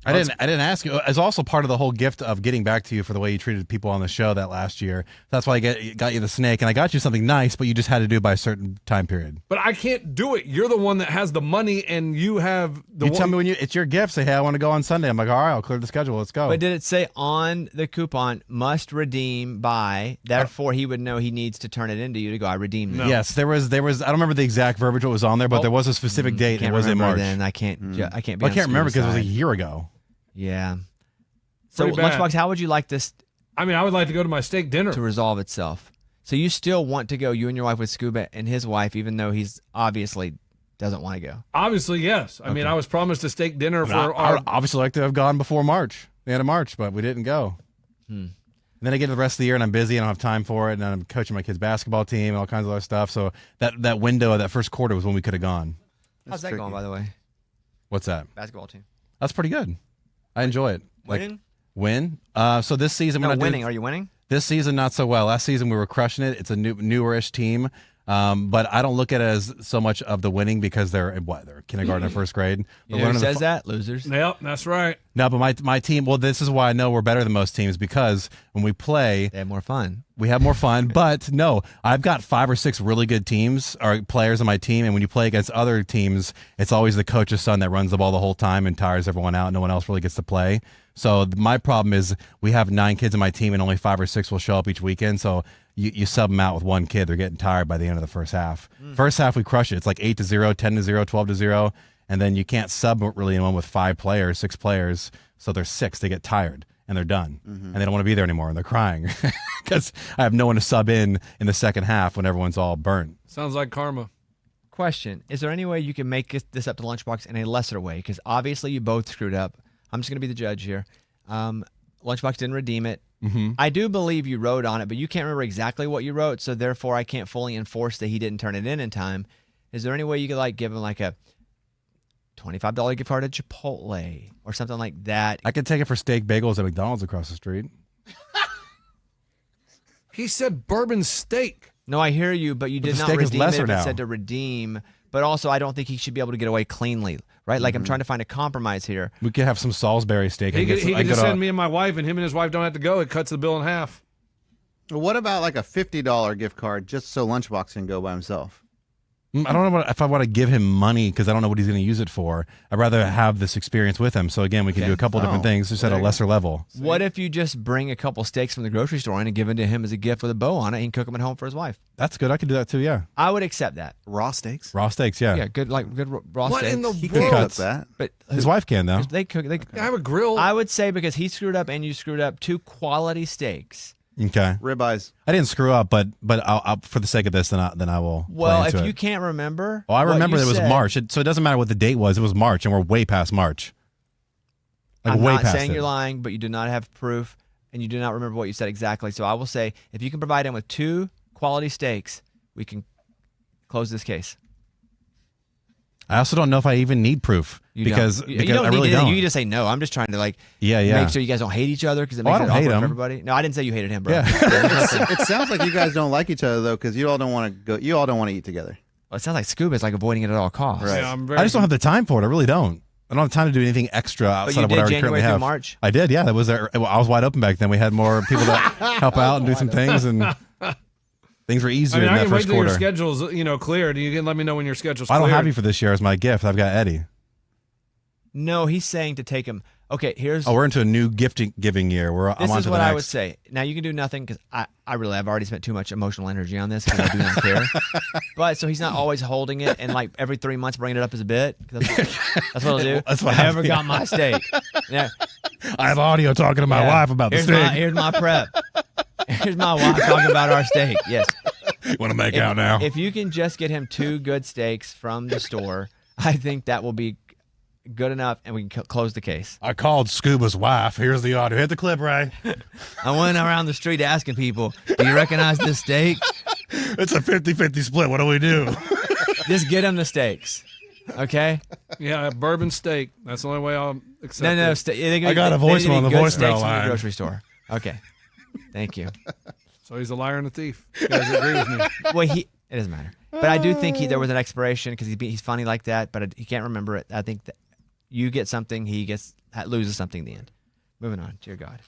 [SPEAKER 7] I didn't ask you. It's also part of the whole gift of getting back to you for the way you treated people on the show that last year. That's why I got you the snake, and I got you something nice, but you just had to do it by a certain time period.
[SPEAKER 5] But I can't do it. You're the one that has the money, and you have the
[SPEAKER 7] You tell me when it's your gift. Say, hey, I want to go on Sunday. I'm like, all right, I'll clear the schedule. Let's go.
[SPEAKER 2] But did it say on the coupon must redeem by? Therefore, he would know he needs to turn it into you to go. I redeem this.
[SPEAKER 7] Yes, there was. I don't remember the exact verbiage what was on there, but there was a specific date. And
[SPEAKER 2] Can't
[SPEAKER 7] it was in
[SPEAKER 2] remember
[SPEAKER 7] March.
[SPEAKER 2] then. I can't. I can't. Be
[SPEAKER 7] Well, I
[SPEAKER 2] on
[SPEAKER 7] can't remember because it was a
[SPEAKER 2] Scuba's side.
[SPEAKER 7] year ago.
[SPEAKER 2] Yeah. So
[SPEAKER 5] Pretty bad.
[SPEAKER 2] Lunchbox, how would you like this
[SPEAKER 5] I mean, I would like to go to my steak dinner.
[SPEAKER 2] to resolve itself? So you still want to go, you and your wife, with Scuba and his wife, even though he's obviously doesn't want to go.
[SPEAKER 5] Obviously, yes. I mean, I was promised a steak dinner for
[SPEAKER 7] I
[SPEAKER 5] our.
[SPEAKER 7] would obviously like to have gone before March, the end of March, but we didn't go. And then I get to the rest of the year and I'm busy and I don't have time for it, and I'm coaching my kids' basketball team and all kinds of other stuff. So that window of that first quarter was when we could have gone.
[SPEAKER 2] How's that going, by the way?
[SPEAKER 7] What's that?
[SPEAKER 2] Basketball team.
[SPEAKER 7] That's pretty good. I enjoy it.
[SPEAKER 2] Winning?
[SPEAKER 7] Win. So this season
[SPEAKER 2] No,
[SPEAKER 7] we're not
[SPEAKER 2] winning.
[SPEAKER 7] doing,
[SPEAKER 2] Are you winning?
[SPEAKER 7] this season not so well. Last season we were crushing it. It's a newerish team. But I don't look at it as so much of the winning because they're kindergarten and first grade.
[SPEAKER 2] You know who says that? Losers.
[SPEAKER 5] Yep, that's right.
[SPEAKER 7] No, but my team. Well, this is why I know we're better than most teams because when we play,
[SPEAKER 2] They have more fun.
[SPEAKER 7] we have more fun. But no, I've got 5 or 6 really good teams or players on my team, and when you play against other teams, it's always the coach's son that runs the ball the whole time and tires everyone out. No one else really gets to play. So my problem is we have 9 kids on my team, and only 5 or 6 will show up each weekend. So you sub them out with one kid, they're getting tired by the end of the first half. First half we crush it. It's like 8-0, 10-0, 12-0, and then you can't sub really anyone with 5 players, 6 players. So there's 6. They get tired and they're done, and they don't want to be there anymore, and they're crying because I have no one to sub in the second half when everyone's all burnt.
[SPEAKER 5] Sounds like karma.
[SPEAKER 2] Question: is there any way you can make this up to Lunchbox in a lesser way? Because obviously you both screwed up. I'm just going to be the judge here. Lunchbox didn't redeem it. I do believe you wrote on it, but you can't remember exactly what you wrote, so therefore I can't fully enforce that he didn't turn it in time. Is there any way you could give him a $25 gift card at Chipotle or something like that?
[SPEAKER 7] I could take it for steak bagels at McDonald's across the street.
[SPEAKER 5] He said bourbon steak.
[SPEAKER 2] No, I hear you, but you did
[SPEAKER 7] the
[SPEAKER 2] not
[SPEAKER 7] steak is
[SPEAKER 2] redeem it
[SPEAKER 7] lesser
[SPEAKER 2] if it
[SPEAKER 7] now.
[SPEAKER 2] said to redeem. But also, I don't think he should be able to get away cleanly, right? I'm trying to find a compromise here.
[SPEAKER 7] We could have some Salisbury steak.
[SPEAKER 5] He could
[SPEAKER 7] I
[SPEAKER 5] just send me and my wife, and him and his wife don't have to go. It cuts the bill in half.
[SPEAKER 4] What about like a $50 gift card just so Lunchbox can go by himself?
[SPEAKER 7] I don't know if I want to give him money because I don't know what he's going to use it for. I'd rather have this experience with him. So again, we can do a couple different things just at a lesser level.
[SPEAKER 2] What if you just bring a couple steaks from the grocery store in and give it to him as a gift with a bow on it? He can cook them at home for his wife.
[SPEAKER 7] That's good. I could do that too. Yeah,
[SPEAKER 2] I would accept that.
[SPEAKER 4] Raw steaks?
[SPEAKER 7] raw steaks. Yeah,
[SPEAKER 2] Yeah, good raw
[SPEAKER 5] What
[SPEAKER 2] steaks.
[SPEAKER 5] in the
[SPEAKER 4] He
[SPEAKER 5] world?
[SPEAKER 4] can
[SPEAKER 7] cuts.
[SPEAKER 4] cook that.
[SPEAKER 2] But
[SPEAKER 7] his wife can though.
[SPEAKER 2] they cook.
[SPEAKER 5] I have a grill.
[SPEAKER 2] I would say because he screwed up and you screwed up, 2 quality steaks.
[SPEAKER 7] Okay,
[SPEAKER 4] Ribeyes.
[SPEAKER 7] I didn't screw up, but I'll for the sake of this, then I will.
[SPEAKER 2] Well,
[SPEAKER 7] play
[SPEAKER 2] if
[SPEAKER 7] into
[SPEAKER 2] you
[SPEAKER 7] it.
[SPEAKER 2] can't remember,
[SPEAKER 7] I
[SPEAKER 2] what
[SPEAKER 7] remember
[SPEAKER 2] you
[SPEAKER 7] it was
[SPEAKER 2] said-
[SPEAKER 7] March, so it doesn't matter what the date was. It was March, and we're way past March.
[SPEAKER 2] I'm
[SPEAKER 7] way
[SPEAKER 2] not
[SPEAKER 7] past
[SPEAKER 2] saying
[SPEAKER 7] it.
[SPEAKER 2] you're lying, but you do not have proof, and you do not remember what you said exactly. So I will say, if you can provide him with 2 quality steaks, we can close this case.
[SPEAKER 7] I also don't know if I even need proof because
[SPEAKER 2] you don't
[SPEAKER 7] I
[SPEAKER 2] need
[SPEAKER 7] really
[SPEAKER 2] to,
[SPEAKER 7] don't.
[SPEAKER 2] You can just say no. I'm just trying to
[SPEAKER 7] Yeah.
[SPEAKER 2] make sure you guys don't hate each other because it
[SPEAKER 7] Oh, I
[SPEAKER 2] makes it
[SPEAKER 7] don't hate
[SPEAKER 2] awkward for
[SPEAKER 7] him.
[SPEAKER 2] everybody. No, I didn't say you hated him, bro.
[SPEAKER 7] Yeah.
[SPEAKER 4] It sounds like you guys don't like each other though, because you all don't want to go. You all don't want to eat together.
[SPEAKER 2] Well, it sounds like Scuba is avoiding it at all costs.
[SPEAKER 4] Right.
[SPEAKER 5] Yeah, I'm very
[SPEAKER 7] I just don't have the time for it. I really don't. I don't have time to do anything extra
[SPEAKER 2] But
[SPEAKER 7] outside
[SPEAKER 2] you
[SPEAKER 7] of what I
[SPEAKER 2] did
[SPEAKER 7] already
[SPEAKER 2] January
[SPEAKER 7] currently
[SPEAKER 2] through
[SPEAKER 7] have.
[SPEAKER 2] March.
[SPEAKER 7] I did, yeah. That was there. I was wide open back then. We had more people that help out and do some things, and things were easier
[SPEAKER 5] I
[SPEAKER 7] in that
[SPEAKER 5] can wait
[SPEAKER 7] first
[SPEAKER 5] till your
[SPEAKER 7] quarter.
[SPEAKER 5] schedule's cleared. You can let me know when your schedule's
[SPEAKER 7] I
[SPEAKER 5] cleared.
[SPEAKER 7] don't have you for this year as my gift. I've got Eddie.
[SPEAKER 2] No, he's saying to take him. Okay, here's.
[SPEAKER 7] Oh, we're into a new giving year. I'm
[SPEAKER 2] This
[SPEAKER 7] on
[SPEAKER 2] is
[SPEAKER 7] to
[SPEAKER 2] what
[SPEAKER 7] the
[SPEAKER 2] I
[SPEAKER 7] next.
[SPEAKER 2] would say. Now you can do nothing because I've already spent too much emotional energy on this because I do not care. But so he's not always holding it and every 3 months bringing it up as a bit. That's what I'll do.
[SPEAKER 7] That's what
[SPEAKER 2] I never
[SPEAKER 7] happened.
[SPEAKER 2] got my steak. Yeah,
[SPEAKER 7] I have audio talking to my
[SPEAKER 2] yeah.
[SPEAKER 7] wife about the steak.
[SPEAKER 2] Here's my prep. Here's my wife talking about our steak. Yes.
[SPEAKER 7] Want to make out now?
[SPEAKER 2] If you can just get him 2 good steaks from the store, I think that will be good enough, and we can close the case.
[SPEAKER 7] I called Scuba's wife. Here's the audio. Hit the clip, Ray.
[SPEAKER 2] I went around the street asking people, "Do you recognize this steak?"
[SPEAKER 7] It's a 50-50 split. What do we do?
[SPEAKER 2] Just get him the steaks, okay?
[SPEAKER 5] Yeah, bourbon steak. That's the only way I'll accept
[SPEAKER 2] No.
[SPEAKER 5] it.
[SPEAKER 7] I got a voicemail on the
[SPEAKER 2] good
[SPEAKER 7] voicemail
[SPEAKER 2] steaks from
[SPEAKER 7] line.
[SPEAKER 2] the grocery store. Okay, thank you.
[SPEAKER 5] So he's a liar and a thief. You guys agree with me?
[SPEAKER 2] Well, it doesn't matter, but I do think there was an expiration because he's funny like that, but he can't remember it. I think that you get something, he loses something in the end. Moving on, dear God.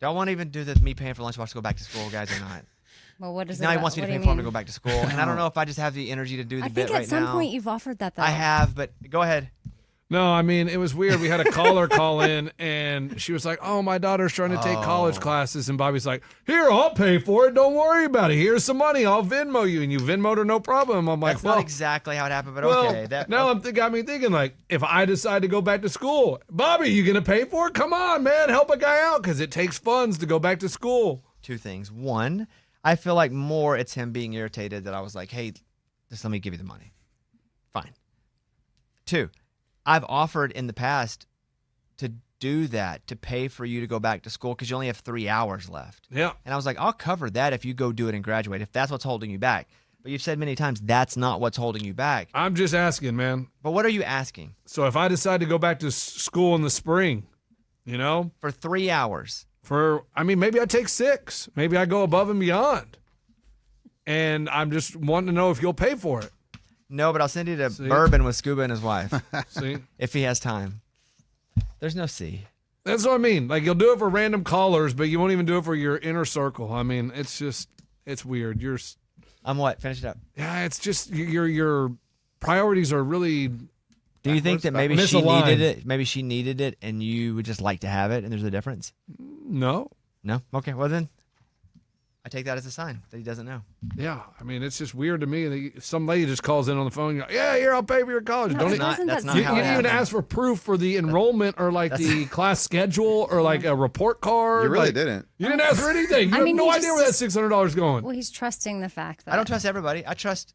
[SPEAKER 2] Don't want to even do this. Me paying for lunchbox to go back to school, guys, or not.
[SPEAKER 3] Well, what is it?
[SPEAKER 2] Now he
[SPEAKER 3] about-
[SPEAKER 2] wants me to
[SPEAKER 3] what do
[SPEAKER 2] pay
[SPEAKER 3] you
[SPEAKER 2] for him to
[SPEAKER 3] mean?
[SPEAKER 2] go back to school, and I don't know if I just have the energy to do the
[SPEAKER 3] I
[SPEAKER 2] bit
[SPEAKER 3] think
[SPEAKER 2] right
[SPEAKER 3] at some
[SPEAKER 2] now.
[SPEAKER 3] point you've offered that though.
[SPEAKER 2] I have, but go ahead.
[SPEAKER 5] No, I mean, it was weird. We had a caller call in, and she was like, "Oh, my daughter's trying to take college classes." And Bobby's like, "Here, I'll pay for it. Don't worry about it. Here's some money. I'll Venmo you." And you Venmoed her, no problem. I'm like,
[SPEAKER 2] That's
[SPEAKER 5] well,
[SPEAKER 2] not exactly how it happened, but
[SPEAKER 5] well,
[SPEAKER 2] okay.
[SPEAKER 5] now got me thinking, like, if I decide to go back to school, Bobby, you going to pay for it? Come on, man. Help a guy out because it takes funds to go back to school.
[SPEAKER 2] 2 things. 1, I feel like more it's him being irritated that I was like, "Hey, just let me give you the money." Fine. 2, I've offered in the past to do that, to pay for you to go back to school because you only have 3 hours left.
[SPEAKER 5] Yeah.
[SPEAKER 2] And I was like, I'll cover that if you go do it and graduate, if that's what's holding you back. But you've said many times that's not what's holding you back.
[SPEAKER 5] I'm just asking, man.
[SPEAKER 2] But what are you asking?
[SPEAKER 5] So if I decide to go back to school in the spring, You know,
[SPEAKER 2] For 3 hours.
[SPEAKER 5] Maybe I take 6. Maybe I go above and beyond. And I'm just wanting to know if you'll pay for it.
[SPEAKER 2] No, but I'll send you to
[SPEAKER 5] See?
[SPEAKER 2] Bourbon with Scuba and his wife
[SPEAKER 5] See?
[SPEAKER 2] if he has time. There's no C.
[SPEAKER 5] That's what I mean. Like, you'll do it for random callers, but you won't even do it for your inner circle. I mean, it's weird.
[SPEAKER 2] I'm what? Finish it up.
[SPEAKER 5] Yeah, it's just your priorities are really.
[SPEAKER 2] Do you think that maybe she
[SPEAKER 5] Misaligned.
[SPEAKER 2] needed it? Maybe she needed it, and you would just like to have it, and there's a difference.
[SPEAKER 5] No.
[SPEAKER 2] No. Okay. Well then, I take that as a sign that he doesn't know.
[SPEAKER 5] Yeah, I mean, it's just weird to me. That some lady just calls in on the phone. You're like, yeah, here, I'll pay for your college.
[SPEAKER 3] No,
[SPEAKER 5] Don't
[SPEAKER 3] it
[SPEAKER 5] you,
[SPEAKER 3] doesn't.
[SPEAKER 2] that's
[SPEAKER 3] That's
[SPEAKER 2] not
[SPEAKER 5] you
[SPEAKER 2] how it
[SPEAKER 5] didn't even
[SPEAKER 2] happens.
[SPEAKER 5] ask for proof for the enrollment or like the class schedule or like a report card.
[SPEAKER 4] You really
[SPEAKER 5] Like,
[SPEAKER 4] didn't.
[SPEAKER 5] You didn't ask for anything. You
[SPEAKER 3] I
[SPEAKER 5] have
[SPEAKER 3] mean,
[SPEAKER 5] no
[SPEAKER 3] he
[SPEAKER 5] idea where that
[SPEAKER 3] just-
[SPEAKER 5] $600 going.
[SPEAKER 3] Well, he's trusting the fact that
[SPEAKER 2] I don't trust everybody. I trust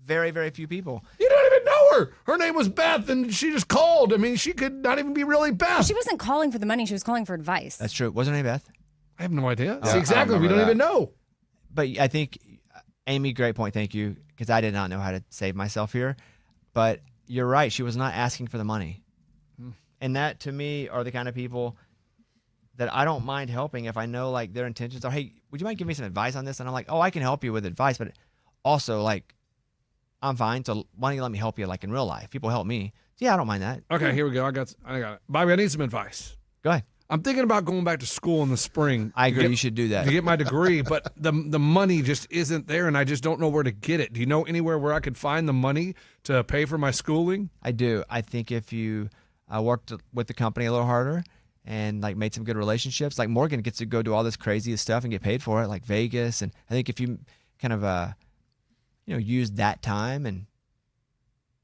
[SPEAKER 2] very, very few people.
[SPEAKER 5] You don't even know her. Her name was Beth, and she just called. I mean, she could not even be really Beth.
[SPEAKER 3] She wasn't calling for the money. She was calling for advice.
[SPEAKER 2] That's true. Wasn't her name Beth?
[SPEAKER 5] I have no idea.
[SPEAKER 4] I
[SPEAKER 5] See, exactly. We
[SPEAKER 4] remember
[SPEAKER 5] don't even
[SPEAKER 4] that.
[SPEAKER 5] know.
[SPEAKER 2] But I think, Amy, great point. Thank you. Because I did not know how to save myself here. But you're right. She was not asking for the money. And that, to me, are the kind of people that I don't mind helping if I know, like, their intentions are, hey, would you mind giving me some advice on this? And I'm like, oh, I can help you with advice. But also, like, I'm fine. So why don't you let me help you, like, in real life? People help me. So, yeah, I don't mind that.
[SPEAKER 5] Okay, here we go. I got it. Bobby, I need some advice.
[SPEAKER 2] Go ahead.
[SPEAKER 5] I'm thinking about going back to school in the spring.
[SPEAKER 2] I agree.
[SPEAKER 5] to
[SPEAKER 2] You should do that.
[SPEAKER 5] to get my degree, but the money just isn't there, and I just don't know where to get it. Do you know anywhere where I could find the money to pay for my schooling?
[SPEAKER 2] I do. I think if you worked with the company a little harder and like made some good relationships, like Morgan gets to go do all this crazy stuff and get paid for it, like Vegas. And I think if you kind of, use that time and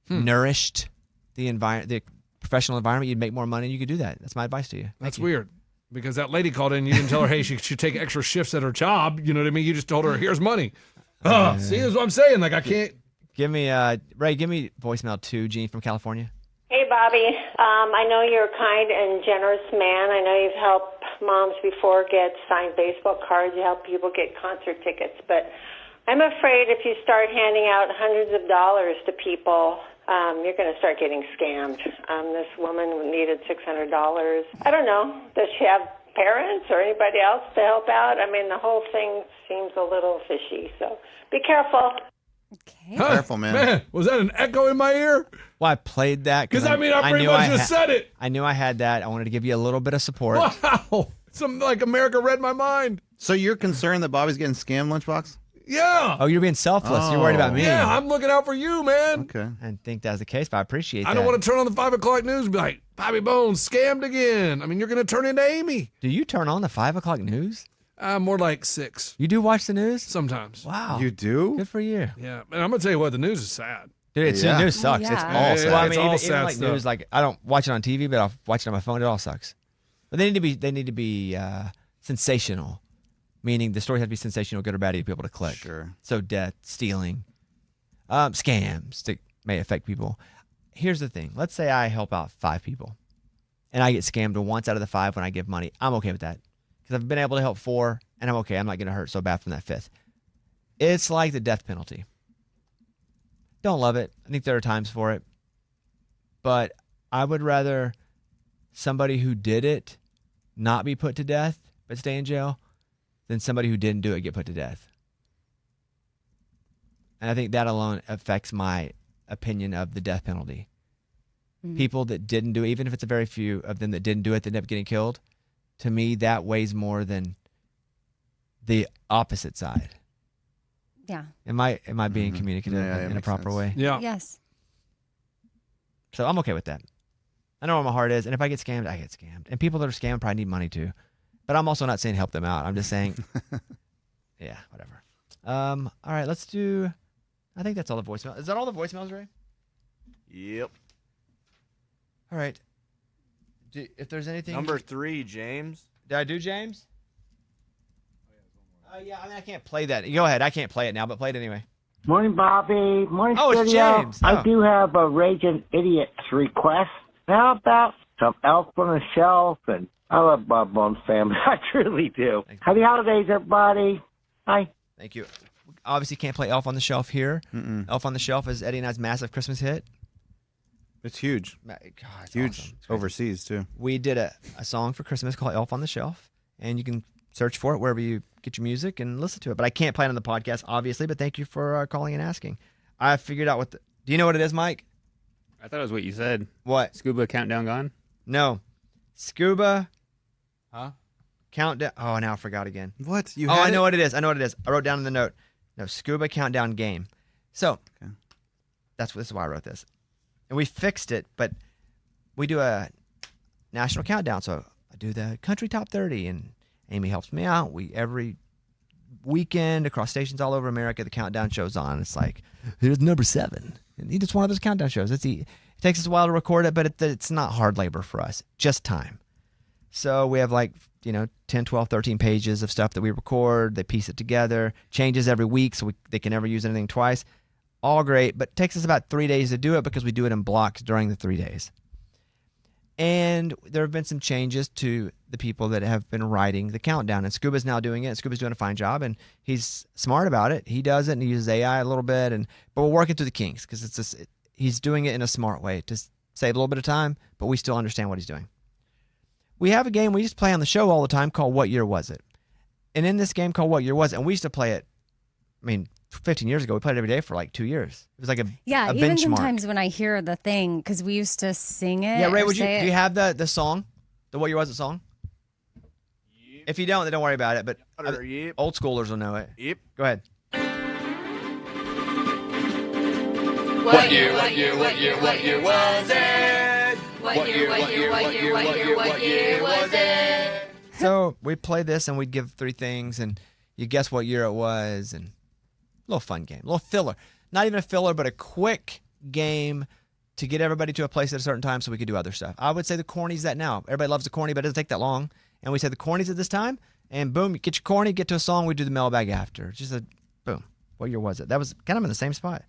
[SPEAKER 2] nourished the professional environment, you'd make more money. And you could do that. That's my advice to you.
[SPEAKER 5] That's weird because that lady called in. You didn't tell her, hey, she should take extra shifts at her job. You know what I mean? You just told her, here's money. See, that's what I'm saying. Like, I can't.
[SPEAKER 2] Give me, Ray, give me voicemail 2, Gene from California.
[SPEAKER 8] Hey, Bobby. I know you're a kind and generous man. I know you've helped moms before get signed baseball cards. You help people get concert tickets. But I'm afraid if you start handing out hundreds of dollars to people, you're going to start getting scammed. This woman needed $600. I don't know. Does she have parents or anybody else to help out? I mean, the whole thing seems a little fishy. So be careful.
[SPEAKER 3] Okay.
[SPEAKER 5] Huh,
[SPEAKER 4] Careful, man.
[SPEAKER 5] Was that an echo in my ear?
[SPEAKER 2] Well, I played that
[SPEAKER 5] Because, I mean, I pretty much just said it.
[SPEAKER 2] I knew I had that. I wanted to give you a little bit of support.
[SPEAKER 5] Wow. Some like America read my mind.
[SPEAKER 4] So you're concerned that Bobby's getting scammed, Lunchbox?
[SPEAKER 5] Yeah.
[SPEAKER 2] Oh, you're being selfless. You're worried about me.
[SPEAKER 5] Yeah, I'm looking out for you, man.
[SPEAKER 4] Okay.
[SPEAKER 2] I didn't think that was the case, but I appreciate that.
[SPEAKER 5] I don't want to turn on the 5 o'clock news and be like, Bobby Bones scammed again. I mean, you're going to turn into Amy.
[SPEAKER 2] Do you turn on the 5 o'clock news?
[SPEAKER 5] More like 6
[SPEAKER 2] You do watch the news?
[SPEAKER 5] sometimes.
[SPEAKER 2] Wow.
[SPEAKER 4] You do?
[SPEAKER 2] Good for you.
[SPEAKER 5] Yeah, and I'm going to tell you what, the news is sad.
[SPEAKER 2] Dude, it's
[SPEAKER 4] Yeah.
[SPEAKER 2] the news sucks.
[SPEAKER 3] yeah.
[SPEAKER 2] It's all
[SPEAKER 3] Yeah,
[SPEAKER 2] sad.
[SPEAKER 5] yeah,
[SPEAKER 2] Well, I
[SPEAKER 5] it's
[SPEAKER 2] mean,
[SPEAKER 5] all
[SPEAKER 2] even
[SPEAKER 5] sad
[SPEAKER 2] like
[SPEAKER 5] stuff.
[SPEAKER 2] news, like I don't watch it on TV, but I'll watch it on my phone. It all sucks. But they need to be sensational, meaning the stories have to be sensational, good or bad, to get people to click.
[SPEAKER 4] Sure.
[SPEAKER 2] So death, stealing, scams that may affect people. Here's the thing. Let's say I help out 5 people, and I get scammed once out of the 5 when I give money. I'm okay with that because I've been able to help 4, and I'm okay. I'm not going to hurt so bad from that 5th. It's like the death penalty. Don't love it. I think there are times for it. But I would rather somebody who did it not be put to death but stay in jail than somebody who didn't do it get put to death. And I think that alone affects my opinion of the death penalty. People that didn't do it, even if it's a very few of them that didn't do it that end up getting killed, to me that weighs more than the opposite side.
[SPEAKER 3] Yeah.
[SPEAKER 2] Am I being communicative
[SPEAKER 4] Yeah, it
[SPEAKER 2] in a
[SPEAKER 4] makes
[SPEAKER 2] proper
[SPEAKER 4] sense.
[SPEAKER 2] way?
[SPEAKER 5] Yeah.
[SPEAKER 3] Yes.
[SPEAKER 2] So I'm okay with that. I know where my heart is, and if I get scammed, I get scammed. And people that are scammed probably need money too. But I'm also not saying help them out. I'm just saying, yeah, whatever. All right, let's do. I think that's all the voicemails. Is that all the voicemails, Ray?
[SPEAKER 1] Yep.
[SPEAKER 2] All right. If there's anything.
[SPEAKER 1] Number 3, James.
[SPEAKER 2] Did I do James? Yeah, I mean, I can't play that. Go ahead. I can't play it now, but play it anyway.
[SPEAKER 9] Morning, Bobby. Morning,
[SPEAKER 2] Oh, it's
[SPEAKER 9] studio.
[SPEAKER 2] James.
[SPEAKER 9] I
[SPEAKER 2] Oh.
[SPEAKER 9] do have a Raging Idiots request. How about some Elf on the Shelf? And I love Bob Bones family. I truly do.
[SPEAKER 2] Thank you.
[SPEAKER 9] Happy holidays, everybody. Bye.
[SPEAKER 2] Thank you. Obviously, can't play Elf on the Shelf here. Elf on the Shelf is Eddie and I's massive Christmas hit.
[SPEAKER 4] It's huge.
[SPEAKER 2] God, it's
[SPEAKER 4] Huge
[SPEAKER 2] awesome. It's crazy.
[SPEAKER 4] overseas, too.
[SPEAKER 2] We did a song for Christmas called Elf on the Shelf, and you can search for it wherever you get your music and listen to it. But I can't play it on the podcast, obviously, but thank you for calling and asking. I figured out do you know what it is, Mike?
[SPEAKER 10] I thought it was what you said.
[SPEAKER 2] What?
[SPEAKER 10] Scuba countdown gone?
[SPEAKER 2] No. Scuba.
[SPEAKER 7] Huh?
[SPEAKER 2] Countdown. Oh, now I forgot again.
[SPEAKER 4] What? You
[SPEAKER 2] I know what it is. I know what it is. I wrote down in the note. No, Scuba countdown game. So this is why I wrote this. And we fixed it, but we do a national countdown. So I do the country top 30, and Amy helps me out. Every weekend across stations all over America, the countdown show's on. It's like, here's number 7. And it's one of those countdown shows. It takes us a while to record it, but it's not hard labor for us, just time. So we have 10, 12, 13 pages of stuff that we record. They piece it together, changes every week so they can never use anything twice. All great, but it takes us about 3 days to do it because we do it in blocks during the 3 days. And there have been some changes to the people that have been writing the countdown. And Scuba's now doing it. Scuba's doing a fine job, and he's smart about it. He does it, and he uses AI a little bit. But we're working through the kinks because he's doing it in a smart way to save a little bit of time, but we still understand what he's doing. We have a game we used to play on the show all the time called What Year Was It? And in this game called What Year Was It? And we used to play it, 15 years ago, we played it every day for 2 years. It was like a
[SPEAKER 3] even
[SPEAKER 2] benchmark.
[SPEAKER 3] sometimes when I hear the thing, because we used to sing it.
[SPEAKER 2] Yeah, Ray,
[SPEAKER 3] do
[SPEAKER 2] do you have the song? The What Year Was It song? Yep. If you don't, then don't worry about it. But
[SPEAKER 1] Yep.
[SPEAKER 2] old schoolers will know it.
[SPEAKER 1] Yep.
[SPEAKER 2] Go ahead.
[SPEAKER 11] What year was it? What year was it?
[SPEAKER 2] So we play this, and we'd give 3 things, and you guess what year it was, and a little fun game, a little filler. Not even a filler, but a quick game to get everybody to a place at a certain time so we could do other stuff. I would say the corny's that now. Everybody loves the corny, but it doesn't take that long. And we say the corny's at this time, and boom, you get your corny, get to a song, we do the mailbag after. Just a boom. What year was it? That was kind of in the same spot.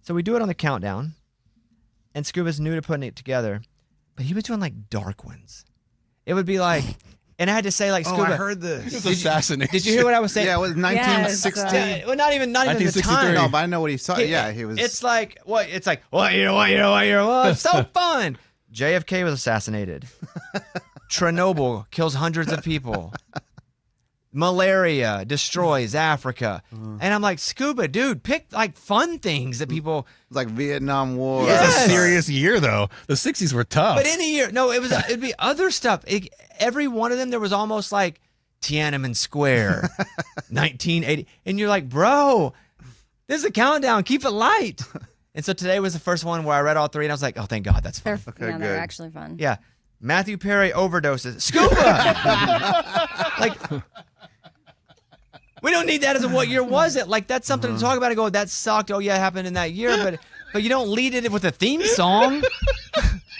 [SPEAKER 2] So we do it on the countdown, and Scuba's new to putting it together, but he was doing dark ones. It would be and I had to say Scuba.
[SPEAKER 4] I heard this.
[SPEAKER 7] It's assassination.
[SPEAKER 2] Did you hear what I was saying?
[SPEAKER 4] Yeah, it was 1960.
[SPEAKER 2] Well, not even the
[SPEAKER 7] 1963.
[SPEAKER 2] time.
[SPEAKER 4] No, but I know what he saw. Yeah, he was.
[SPEAKER 2] It's what year? Well, it's so fun. JFK was assassinated. Chernobyl kills hundreds of people. Malaria destroys Africa. And I'm like, Scuba, dude, pick fun things that people.
[SPEAKER 4] Like Vietnam War.
[SPEAKER 7] It was a serious year, though. The 60s were tough.
[SPEAKER 2] But in a year, no, it'd be other stuff. Every one of them, there was almost Tiananmen Square, 1980, and you're like, bro, this is a countdown. Keep it light. And so today was the first one where I read all 3, and I was like, oh, thank God, that's fun.
[SPEAKER 3] They're
[SPEAKER 4] good.
[SPEAKER 3] actually fun.
[SPEAKER 2] Yeah, Matthew Perry overdoses. Scuba. We don't need that as a what year was it? That's something to talk about and go, that sucked. Oh, yeah, it happened in that year. But you don't lead it with a theme song.